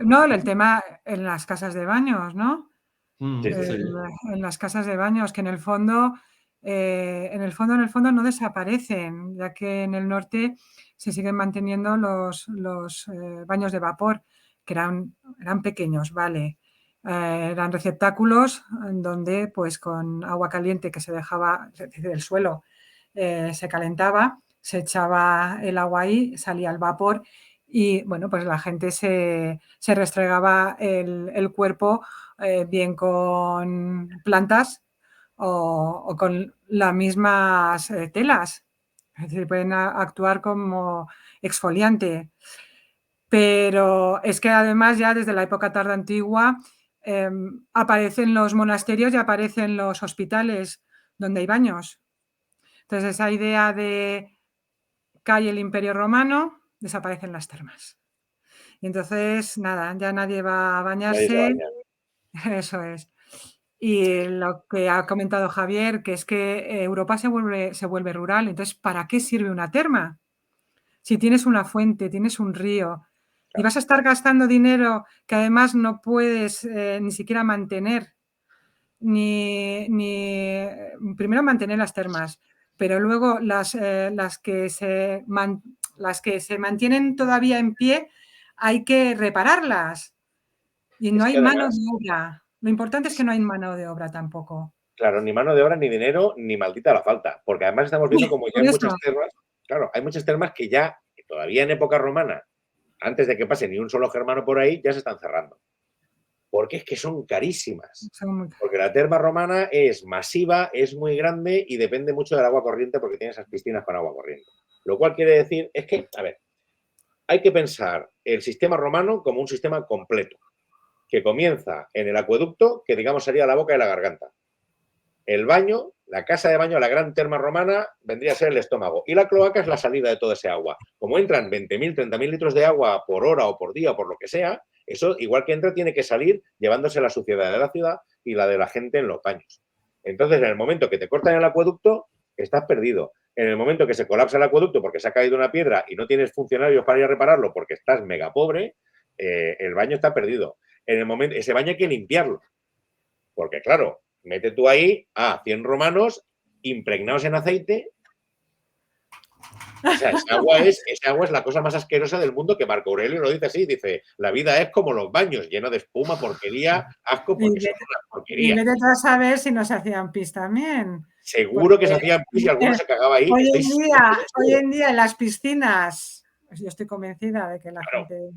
No, el tema en las casas de baños, ¿no? Sí. En las casas de baños, que en el fondo no desaparecen, ya que en el norte se siguen manteniendo los baños de vapor, que eran pequeños, ¿vale? Eran receptáculos donde, pues, con agua caliente que se dejaba del suelo, se calentaba, se echaba el agua ahí, salía el vapor y, bueno, pues la gente se restregaba el cuerpo bien con plantas o con las mismas telas. Es decir, pueden actuar como exfoliante. Pero es que además ya desde la época tarda antigua aparecen los monasterios y aparecen los hospitales donde hay baños. Entonces esa idea de cae el Imperio Romano, desaparecen las termas. Y entonces, nada, ya nadie va a bañarse. Eso es. Y lo que ha comentado Javier, que es que Europa se vuelve rural. Entonces, ¿para qué sirve una terma? Si tienes una fuente, tienes un río y vas a estar gastando dinero que además no puedes ni siquiera mantener, primero mantener las termas, pero luego las que se mantienen todavía en pie hay que repararlas y no hay mano de obra. Lo importante es que no hay mano de obra tampoco. Claro, ni mano de obra, ni dinero, ni maldita la falta. Porque además estamos viendo como ya hay muchas termas, claro, hay muchas termas que ya, todavía en época romana, antes de que pase ni un solo germano por ahí, ya se están cerrando. porque es que son carísimas. Son muy- Porque la terma romana es masiva, es muy grande y depende mucho del agua corriente porque tiene esas piscinas con agua corriente. Lo cual quiere decir, es que, a ver, hay que pensar el sistema romano como un sistema completo, que comienza en el acueducto, que digamos sería la boca y la garganta. El baño, la casa de baño, la gran terma romana, vendría a ser el estómago. Y la cloaca es la salida de todo ese agua. Como entran 20.000, 30.000 litros de agua por hora o por día o por lo que sea, eso, igual que entra, tiene que salir llevándose la suciedad de la ciudad y la de la gente en los baños. Entonces, en el momento que te cortan el acueducto, estás perdido. En el momento que se colapsa el acueducto porque se ha caído una piedra y no tienes funcionarios para ir a repararlo porque estás mega pobre, el baño está perdido. En el momento, ese baño hay que limpiarlo. Porque, claro, mete tú ahí a 100 romanos impregnados en aceite. O sea, esa agua es la cosa más asquerosa del mundo, que Marco Aurelio lo dice así, dice, la vida es como los baños, lleno de espuma, porquería, asco, porque son una Y porquería. vete tú a saber si no se hacían pis también. Seguro que se hacían pis y alguno se cagaba ahí. Hoy Estoy seguro. en día en las piscinas, pues yo estoy convencida de que la Claro. gente...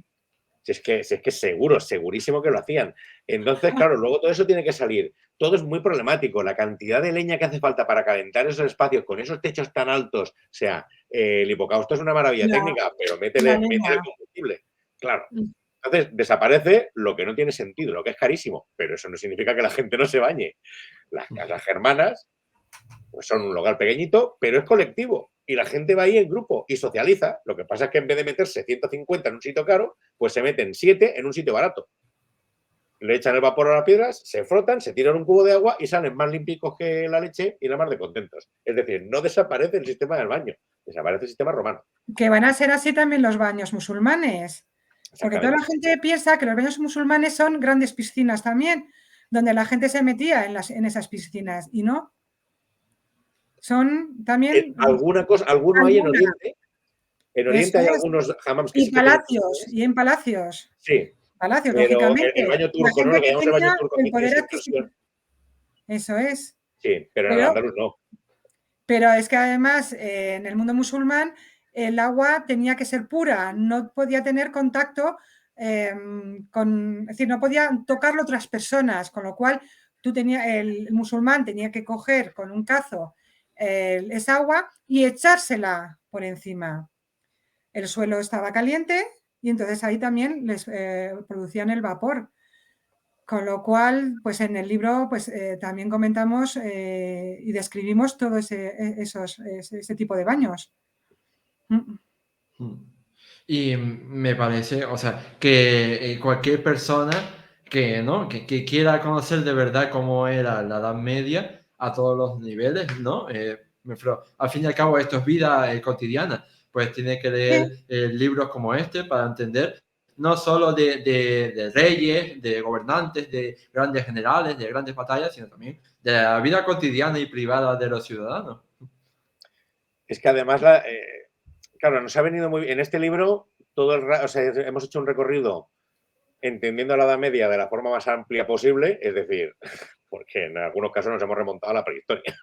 Si es que seguro, segurísimo que lo hacían. Entonces, claro, luego todo eso tiene que salir. Todo es muy problemático. La cantidad de leña que hace falta para calentar esos espacios con esos techos tan altos. O sea, el hipocausto es una maravilla técnica, pero la métele leña. combustible. Claro. Entonces, desaparece lo que no tiene sentido, lo que es carísimo. Pero eso no significa que la gente no se bañe. Las casas germanas pues son un lugar pequeñito, pero es colectivo. Y la gente va ahí en grupo y socializa. Lo que pasa es que en vez de meterse 150 en un sitio caro, pues se meten 7 en un sitio barato. Le echan el vapor a las piedras, se frotan, se tiran un cubo de agua y salen más limpios que la leche y la mar de contentos. Es decir, no desaparece el sistema del baño, desaparece el sistema romano. Que van a ser así también los baños musulmanes. Porque toda la gente piensa que los baños musulmanes son grandes piscinas también, donde la gente se metía en esas piscinas, y no. Son también... Alguno hay en Oriente. En Oriente hay es. algunos hammams que Y sí que tienen. palacios, y en palacios. Sí, Palacios, pero lógicamente. el baño La turco, ¿no? gente Lo que que llamamos el baño tenía turco, el que tienes poder adquisitivo. explosión. Eso es. Sí, pero en el andaluz no. Pero es que además en el mundo musulmán el agua tenía que ser pura, no podía tener contacto es decir, no podían tocarlo otras personas, con lo cual el musulmán tenía que coger con un cazo esa agua y echársela por encima. El suelo estaba caliente y entonces ahí también les producían el vapor. Con lo cual, pues en el libro pues, también comentamos y describimos todo ese tipo de baños. Y me parece, o sea, que cualquier persona que, ¿no? que quiera conocer de verdad cómo era la Edad Media a todos los niveles, ¿no? Al fin y al cabo esto es vida cotidiana, pues tiene que leer libros como este para entender no solo de reyes, de gobernantes, de grandes generales, de grandes batallas, sino también de la vida cotidiana y privada de los ciudadanos. Es que además, claro, nos ha venido muy bien. En este libro, o sea, hemos hecho un recorrido entendiendo la Edad Media de la forma más amplia posible, es decir, porque en algunos casos nos hemos remontado a la prehistoria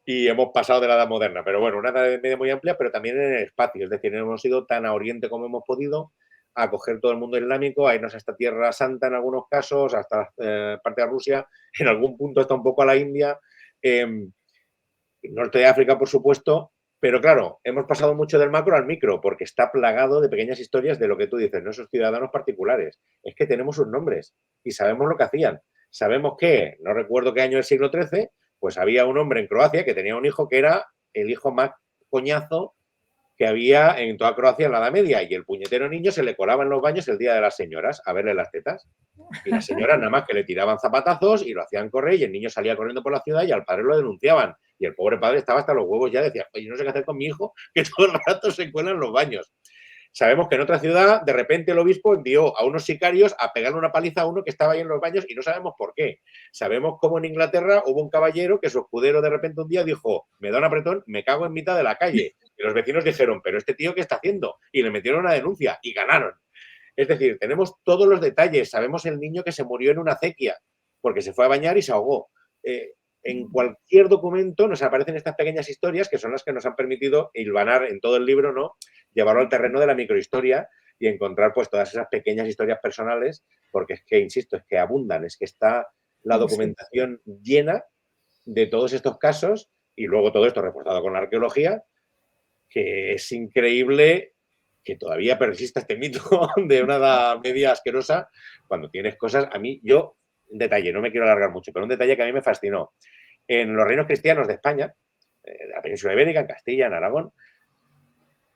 y hemos pasado de la Edad Moderna, pero bueno, una Edad Media muy amplia, pero también en el espacio, es decir, hemos ido tan a Oriente como hemos podido, a coger todo el mundo islámico, a irnos hasta Tierra Santa en algunos casos, hasta parte de Rusia, en algún punto hasta un poco a la India, norte de África, por supuesto, pero claro, hemos pasado mucho del macro al micro, porque está plagado de pequeñas historias de lo que tú dices, no esos ciudadanos particulares. Es que tenemos sus nombres y sabemos lo que hacían. Sabemos que, no recuerdo qué año del siglo XIII, pues había un hombre en Croacia que tenía un hijo que era el hijo más coñazo que había en toda Croacia en la Edad Media, y el puñetero niño se le colaba en los baños el día de las señoras a verle las tetas. Y las señoras nada más que le tiraban zapatazos y lo hacían correr, y el niño salía corriendo por la ciudad y al padre lo denunciaban. Y el pobre padre estaba hasta los huevos ya, decía, oye, no sé qué hacer con mi hijo, que todo el rato se cuela en los baños. Sabemos que en otra ciudad, de repente el obispo envió a unos sicarios a pegarle una paliza a uno que estaba ahí en los baños y no sabemos por qué. Sabemos cómo en Inglaterra hubo un caballero que su escudero de repente un día dijo, me da un apretón, me cago en mitad de la calle. Y los vecinos dijeron, pero este tío, ¿qué está haciendo? Y le metieron una denuncia y ganaron. Es decir, tenemos todos los detalles. Sabemos el niño que se murió en una acequia porque se fue a bañar y se ahogó. En cualquier documento nos aparecen estas pequeñas historias que son las que nos han permitido hilvanar en todo el libro, ¿no? Llevarlo al terreno de la microhistoria y encontrar pues todas esas pequeñas historias personales, porque es que, insisto, es que abundan, es que está la documentación llena de todos estos casos y luego todo esto reforzado con la arqueología, que es increíble que todavía persista este mito de una edad media asquerosa cuando tienes cosas. A mí, un detalle, no me quiero alargar mucho, pero un detalle que a mí me fascinó. En los reinos cristianos de España, de la península ibérica, en Castilla, en Aragón,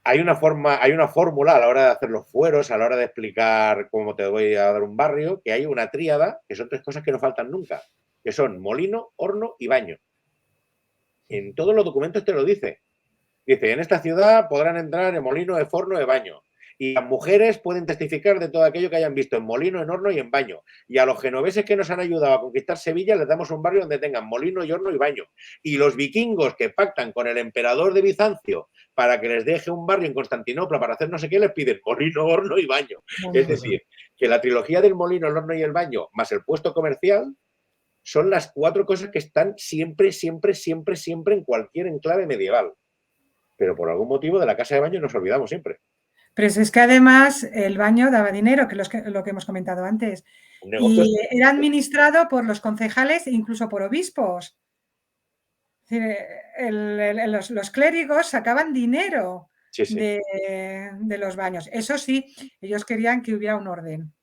hay una fórmula a la hora de hacer los fueros, a la hora de explicar cómo te voy a dar un barrio, que hay una tríada, que son 3 cosas que no faltan nunca, que son molino, horno y baño. En todos los documentos te lo dice. Dice, en esta ciudad podrán entrar en molino, en forno, en baño. Y las mujeres pueden testificar de todo aquello que hayan visto en molino, en horno y en baño. Y a los genoveses que nos han ayudado a conquistar Sevilla les damos un barrio donde tengan molino y horno y baño. Y los vikingos que pactan con el emperador de Bizancio para que les deje un barrio en Constantinopla para hacer no sé qué, les piden molino, horno y baño. Es decir, que la trilogía del molino, el horno y el baño, más el puesto comercial, son las 4 cosas que están siempre, siempre, siempre, siempre en cualquier enclave medieval. Pero por algún motivo de la casa de baño nos olvidamos siempre. Pero es que además el baño daba dinero, que lo que hemos comentado antes. Y era administrado por los concejales e incluso por obispos. Los clérigos sacaban dinero de los baños. Eso sí, ellos querían que hubiera un orden,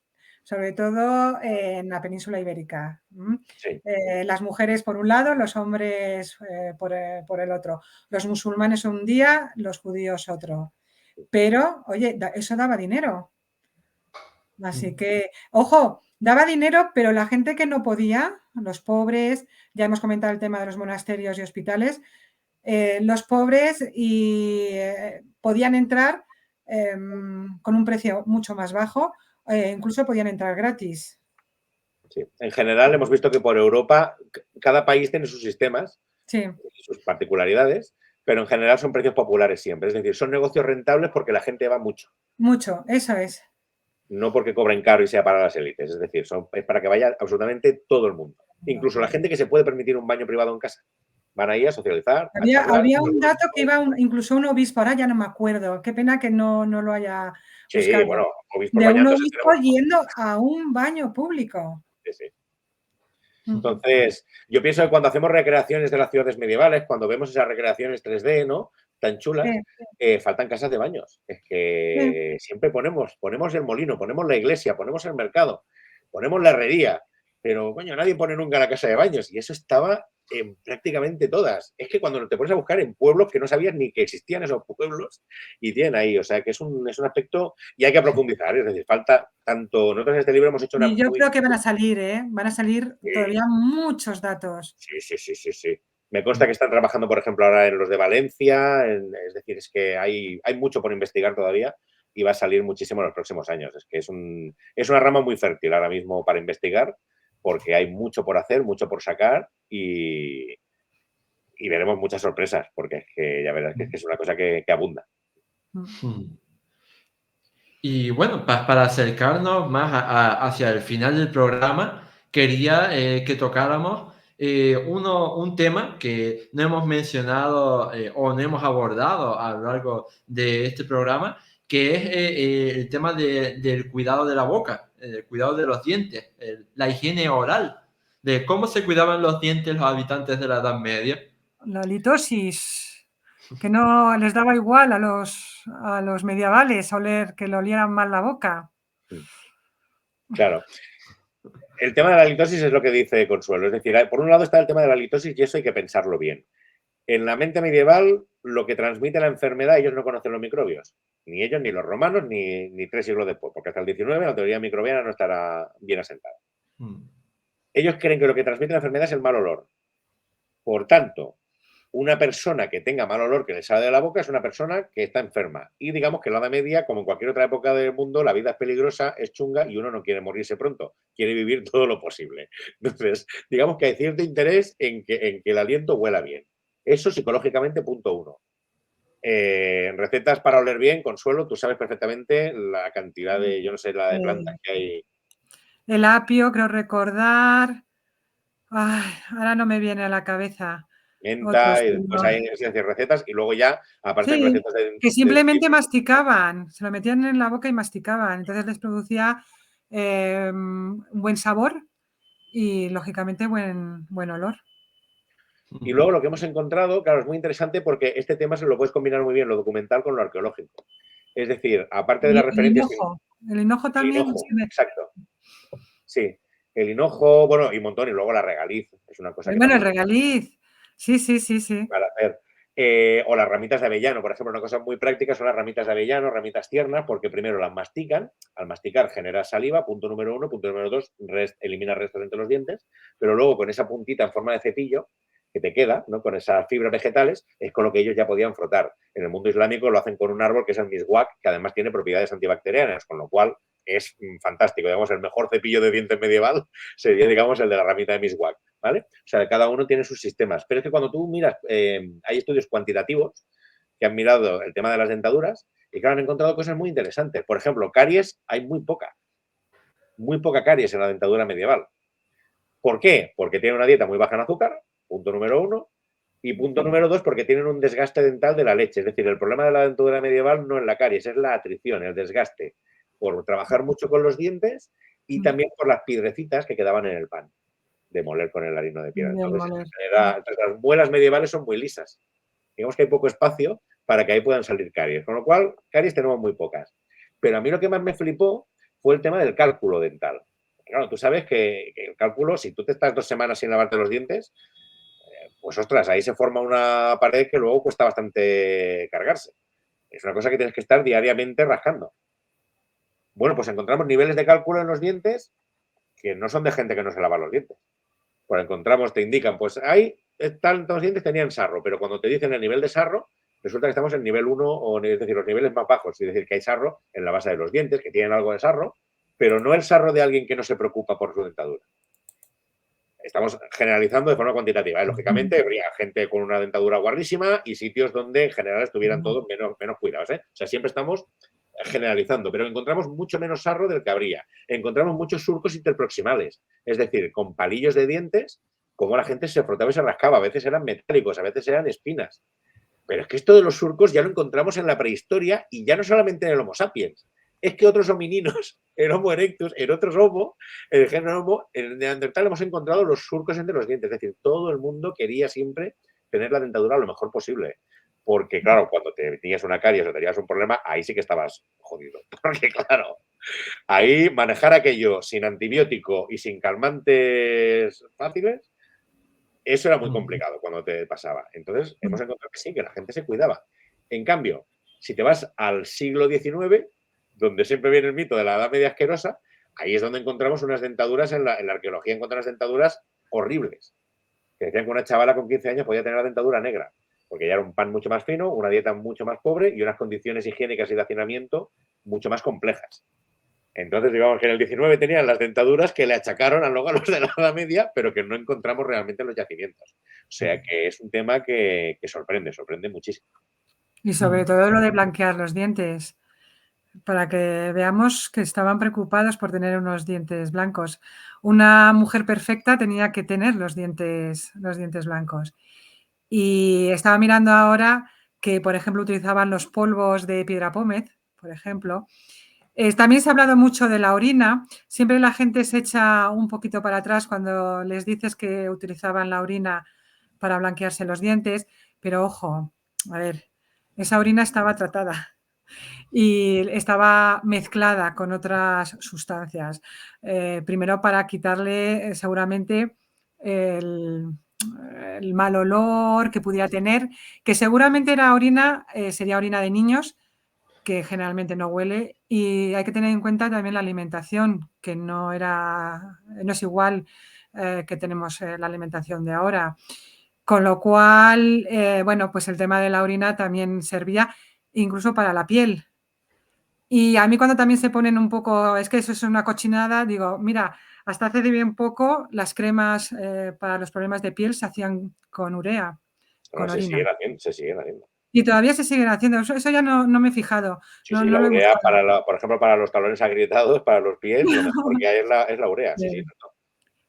sobre todo en la península ibérica. Sí. Las mujeres por un lado, los hombres por el otro. Los musulmanes un día, los judíos otro. Pero, oye, eso daba dinero. Así que, ojo, daba dinero, pero la gente que no podía, los pobres, ya hemos comentado el tema de los monasterios y hospitales, los pobres podían entrar con un precio mucho más bajo, incluso podían entrar gratis. Sí. En general hemos visto que por Europa cada país tiene sus sistemas, sus particularidades, pero en general son precios populares siempre. Es decir, son negocios rentables porque la gente va mucho. Mucho, eso es. No porque cobren caro y sea para las élites. Es decir, es para que vaya absolutamente todo el mundo. Incluso la gente que se puede permitir un baño privado en casa. Van ahí a socializar. Había un dato que iba incluso un obispo, ahora ya no me acuerdo. Qué pena que no lo haya buscado. Sí, bueno, obispos de un obispo yendo a un baño público. Sí, sí. Entonces, yo pienso que cuando hacemos recreaciones de las ciudades medievales, cuando vemos esas recreaciones 3D, ¿no? Tan chulas, faltan casas de baños. Es que siempre ponemos el molino, ponemos la iglesia, ponemos el mercado, ponemos la herrería, pero, coño, nadie pone nunca la casa de baños. Y eso estaba en prácticamente todas. Es que cuando te pones a buscar en pueblos que no sabías ni que existían esos pueblos, y tienen ahí, o sea, que es un aspecto y hay que profundizar. Es decir, falta tanto. Nosotros en este libro hemos hecho una. Y yo creo que van a salir, van a salir todavía muchos datos. Sí. Me consta que están trabajando, por ejemplo, ahora en los de Valencia, es decir, es que hay mucho por investigar todavía y va a salir muchísimo en los próximos años. Es que es una rama muy fértil ahora mismo para investigar porque hay mucho por hacer, mucho por sacar y veremos muchas sorpresas porque es que ya verás que es una cosa que abunda. Y bueno, para acercarnos más hacia el final del programa, quería que tocáramos un tema que no hemos mencionado o no hemos abordado a lo largo de este programa, que es el tema del cuidado de la boca, el cuidado de los dientes, la higiene oral, de cómo se cuidaban los dientes los habitantes de la Edad Media. La litosis, que no les daba igual a los medievales oler, que le olieran mal la boca. Claro. El tema de la litosis es lo que dice Consuelo. Es decir, por un lado está el tema de la litosis y eso hay que pensarlo bien. En la mente medieval, lo que transmite la enfermedad, ellos no conocen los microbios. Ni ellos, ni los romanos, ni 3 siglos después, porque hasta el 19 la teoría microbiana no estará bien asentada. Ellos creen que lo que transmite la enfermedad es el mal olor. Por tanto, una persona que tenga mal olor que le sale de la boca es una persona que está enferma. Y digamos que en la Edad Media, como en cualquier otra época del mundo, la vida es peligrosa, es chunga y uno no quiere morirse pronto, quiere vivir todo lo posible. Entonces, digamos que hay cierto interés en que el aliento huela bien. Eso psicológicamente, punto 1. Recetas para oler bien, Consuelo, tú sabes perfectamente la cantidad de, yo no sé, la de plantas que hay. El apio, creo recordar. Ay, ahora no me viene a la cabeza. Menta, y después no. hay recetas y luego ya aparecen Sí, recetas que simplemente masticaban, se lo metían en la boca y masticaban. Entonces les producía un buen sabor y, lógicamente, buen olor. Y luego lo que hemos encontrado, claro, es muy interesante porque este tema se lo puedes combinar muy bien, lo documental con lo arqueológico. Es decir, aparte de las referencias... El hinojo también. El hinojo, exacto. Sí, el hinojo, bueno, y un montón, y luego la regaliz, es una cosa que Bueno, el también regaliz. Sí. para hacer. O las ramitas de avellano, por ejemplo, una cosa muy práctica son las ramitas de avellano, ramitas tiernas, porque primero las mastican, al masticar genera saliva, punto número 1, punto número 2, elimina restos entre los dientes, pero luego con esa puntita en forma de cepillo que te queda, ¿no? Con esas fibras vegetales, es con lo que ellos ya podían frotar. En el mundo islámico lo hacen con un árbol que es el miswak, que además tiene propiedades antibacterianas, con lo cual es fantástico. Digamos, el mejor cepillo de dientes medieval sería, digamos, el de la ramita de miswak, ¿vale? O sea, cada uno tiene sus sistemas. Pero es que cuando tú miras, hay estudios cuantitativos que han mirado el tema de las dentaduras y, claro, han encontrado cosas muy interesantes. Por ejemplo, caries hay muy poca caries en la dentadura medieval. ¿Por qué? Porque tienen una dieta muy baja en azúcar, punto número 1, y punto número 2, porque tienen un desgaste dental de la leche. Es decir, el problema de la dentadura medieval no es la caries, es la atrición, el desgaste, por trabajar mucho con los dientes y también por las piedrecitas que quedaban en el pan, de moler con el harino de piedra. Entonces, las muelas medievales son muy lisas. Digamos que hay poco espacio para que ahí puedan salir caries. Con lo cual, caries tenemos muy pocas. Pero a mí lo que más me flipó fue el tema del cálculo dental. Claro, tú sabes que el cálculo, si tú te estás 2 semanas sin lavarte los dientes, pues ostras, ahí se forma una pared que luego cuesta bastante cargarse. Es una cosa que tienes que estar diariamente rascando. Bueno, pues encontramos niveles de cálculo en los dientes que no son de gente que no se lava los dientes. Pues encontramos, te indican, pues hay tantos dientes tenían sarro, pero cuando te dicen el nivel de sarro, resulta que estamos en nivel 1, o es decir, los niveles más bajos, es decir, que hay sarro en la base de los dientes, que tienen algo de sarro, pero no el sarro de alguien que no se preocupa por su dentadura. Estamos generalizando de forma cuantitativa. Lógicamente, habría gente con una dentadura guarrísima y sitios donde en general estuvieran todos menos cuidados. O sea, siempre estamos generalizando, pero encontramos mucho menos sarro del que habría. Encontramos muchos surcos interproximales, es decir, con palillos de dientes, como la gente se frotaba y se rascaba. A veces eran metálicos, a veces eran espinas. Pero es que esto de los surcos ya lo encontramos en la prehistoria y ya no solamente en el Homo sapiens. Es que otros homininos, el Homo erectus, en otros Homo, en el género Homo, en el Neandertal hemos encontrado los surcos entre los dientes. Es decir, todo el mundo quería siempre tener la dentadura lo mejor posible. Porque, claro, cuando te tenías una caries o tenías un problema, ahí sí que estabas jodido. Porque, claro, ahí manejar aquello sin antibiótico y sin calmantes fáciles, eso era muy complicado cuando te pasaba. Entonces, hemos encontrado que sí, que la gente se cuidaba. En cambio, si te vas al siglo XIX, donde siempre viene el mito de la Edad Media asquerosa, ahí es donde encontramos unas dentaduras, en la arqueología encontramos dentaduras horribles. Que decían que una chavala con 15 años podía tener la dentadura negra, porque ya era un pan mucho más fino, una dieta mucho más pobre y unas condiciones higiénicas y de hacinamiento mucho más complejas. Entonces, digamos que en el 19 tenían las dentaduras que le achacaron a luego a los de la Edad Media, pero que no encontramos realmente en los yacimientos. O sea que es un tema que sorprende muchísimo. Y sobre todo lo de blanquear los dientes, para que veamos que estaban preocupados por tener unos dientes blancos. Una mujer perfecta tenía que tener los dientes blancos. Y estaba mirando ahora que, por ejemplo, utilizaban los polvos de piedra pómez, por ejemplo. También se ha hablado mucho de la orina. Siempre la gente se echa un poquito para atrás cuando les dices que utilizaban la orina para blanquearse los dientes, pero ojo, a ver, esa orina estaba tratada y estaba mezclada con otras sustancias. Primero para quitarle seguramente el mal olor que pudiera tener, que seguramente era orina, sería orina de niños, que generalmente no huele, y hay que tener en cuenta también la alimentación, que no es igual que tenemos la alimentación de ahora. Con lo cual, bueno, pues el tema de la orina también servía incluso para la piel. Y a mí cuando también se ponen un poco, es que eso es una cochinada, digo, mira, hasta hace de bien poco las cremas para los problemas de piel se hacían con urea, con orina. Se siguen haciendo. Y todavía se siguen haciendo, eso ya no me he fijado. Sí, la urea, por ejemplo, para los talones agrietados, para los pies, lo mejor que hay es la urea. Sí.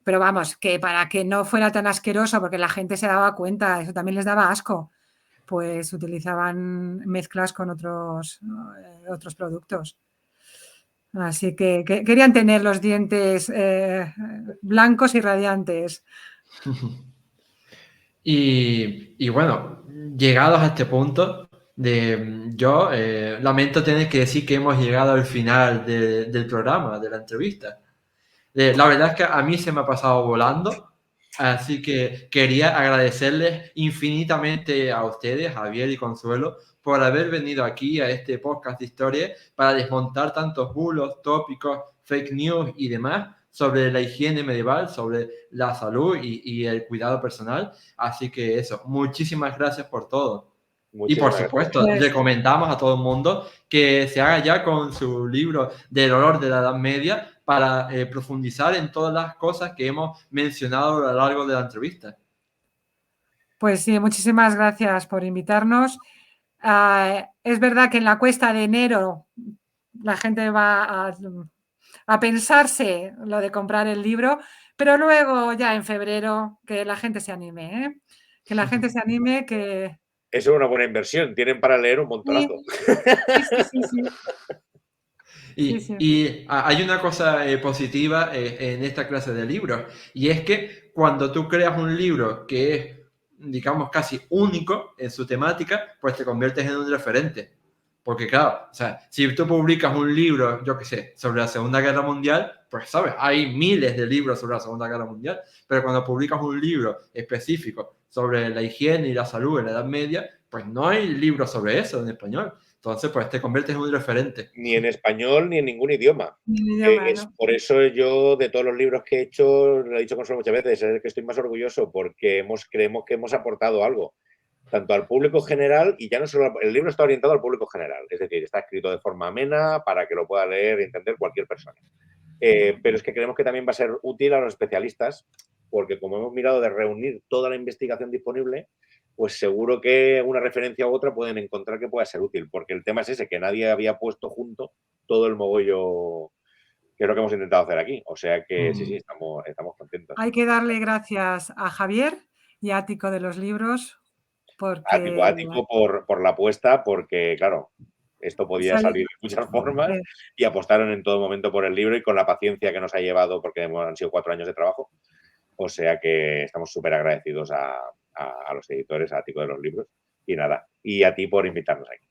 pero vamos, que para que no fuera tan asqueroso, porque la gente se daba cuenta, eso también les daba asco, pues utilizaban mezclas con otros productos. Así que querían tener los dientes blancos y radiantes. Y bueno, llegados a este punto, yo lamento tener que decir que hemos llegado al final del programa, de la entrevista. La verdad es que a mí se me ha pasado volando, así que quería agradecerles infinitamente a ustedes, Javier y Consuelo, por haber venido aquí a este podcast de historia para desmontar tantos bulos, tópicos, fake news y demás sobre la higiene medieval, sobre la salud y el cuidado personal. Así que eso, muchísimas gracias por todo. Y por Muchísimas gracias. supuesto, recomendamos a todo el mundo que se haga ya con su libro del olor de la Edad Media para profundizar en todas las cosas que hemos mencionado a lo largo de la entrevista. Pues sí, muchísimas gracias por invitarnos. Es verdad que en la cuesta de enero la gente va a pensarse lo de comprar el libro, pero luego ya en febrero que la gente se anime, ¿eh? Que la gente se anime, que... Eso es una buena inversión, tienen para leer un montonazo. Sí. Y hay una cosa positiva en esta clase de libros, y es que cuando tú creas un libro que es, digamos, casi único en su temática, pues te conviertes en un referente. Porque claro, o sea, si tú publicas un libro, yo qué sé, sobre la Segunda Guerra Mundial, pues sabes, hay miles de libros sobre la Segunda Guerra Mundial, pero cuando publicas un libro específico sobre la higiene y la salud en la Edad Media, pues no hay libros sobre eso en español. Entonces, pues te conviertes en un referente. Ni en español ni en ningún idioma. No. Por eso yo, de todos los libros que he hecho, lo he dicho Consuelo muchas veces, es el que estoy más orgulloso porque creemos que hemos aportado algo, tanto al público general, y ya no solo, el libro está orientado al público general, es decir, está escrito de forma amena para que lo pueda leer y entender cualquier persona. Pero es que creemos que también va a ser útil a los especialistas, porque como hemos mirado de reunir toda la investigación disponible, pues seguro que una referencia u otra pueden encontrar que pueda ser útil, porque el tema es ese, que nadie había puesto junto todo el mogollo, que es lo que hemos intentado hacer aquí. O sea que sí, estamos contentos. Hay que darle gracias a Javier y a Ático de los Libros, porque... Ático por la apuesta, porque claro, esto podía salir de muchas formas y apostaron en todo momento por el libro y con la paciencia que nos ha llevado, porque han sido 4 años de trabajo. O sea que estamos súper agradecidos a los editores, a Ático de los Libros. Y nada, y a ti por invitarnos aquí.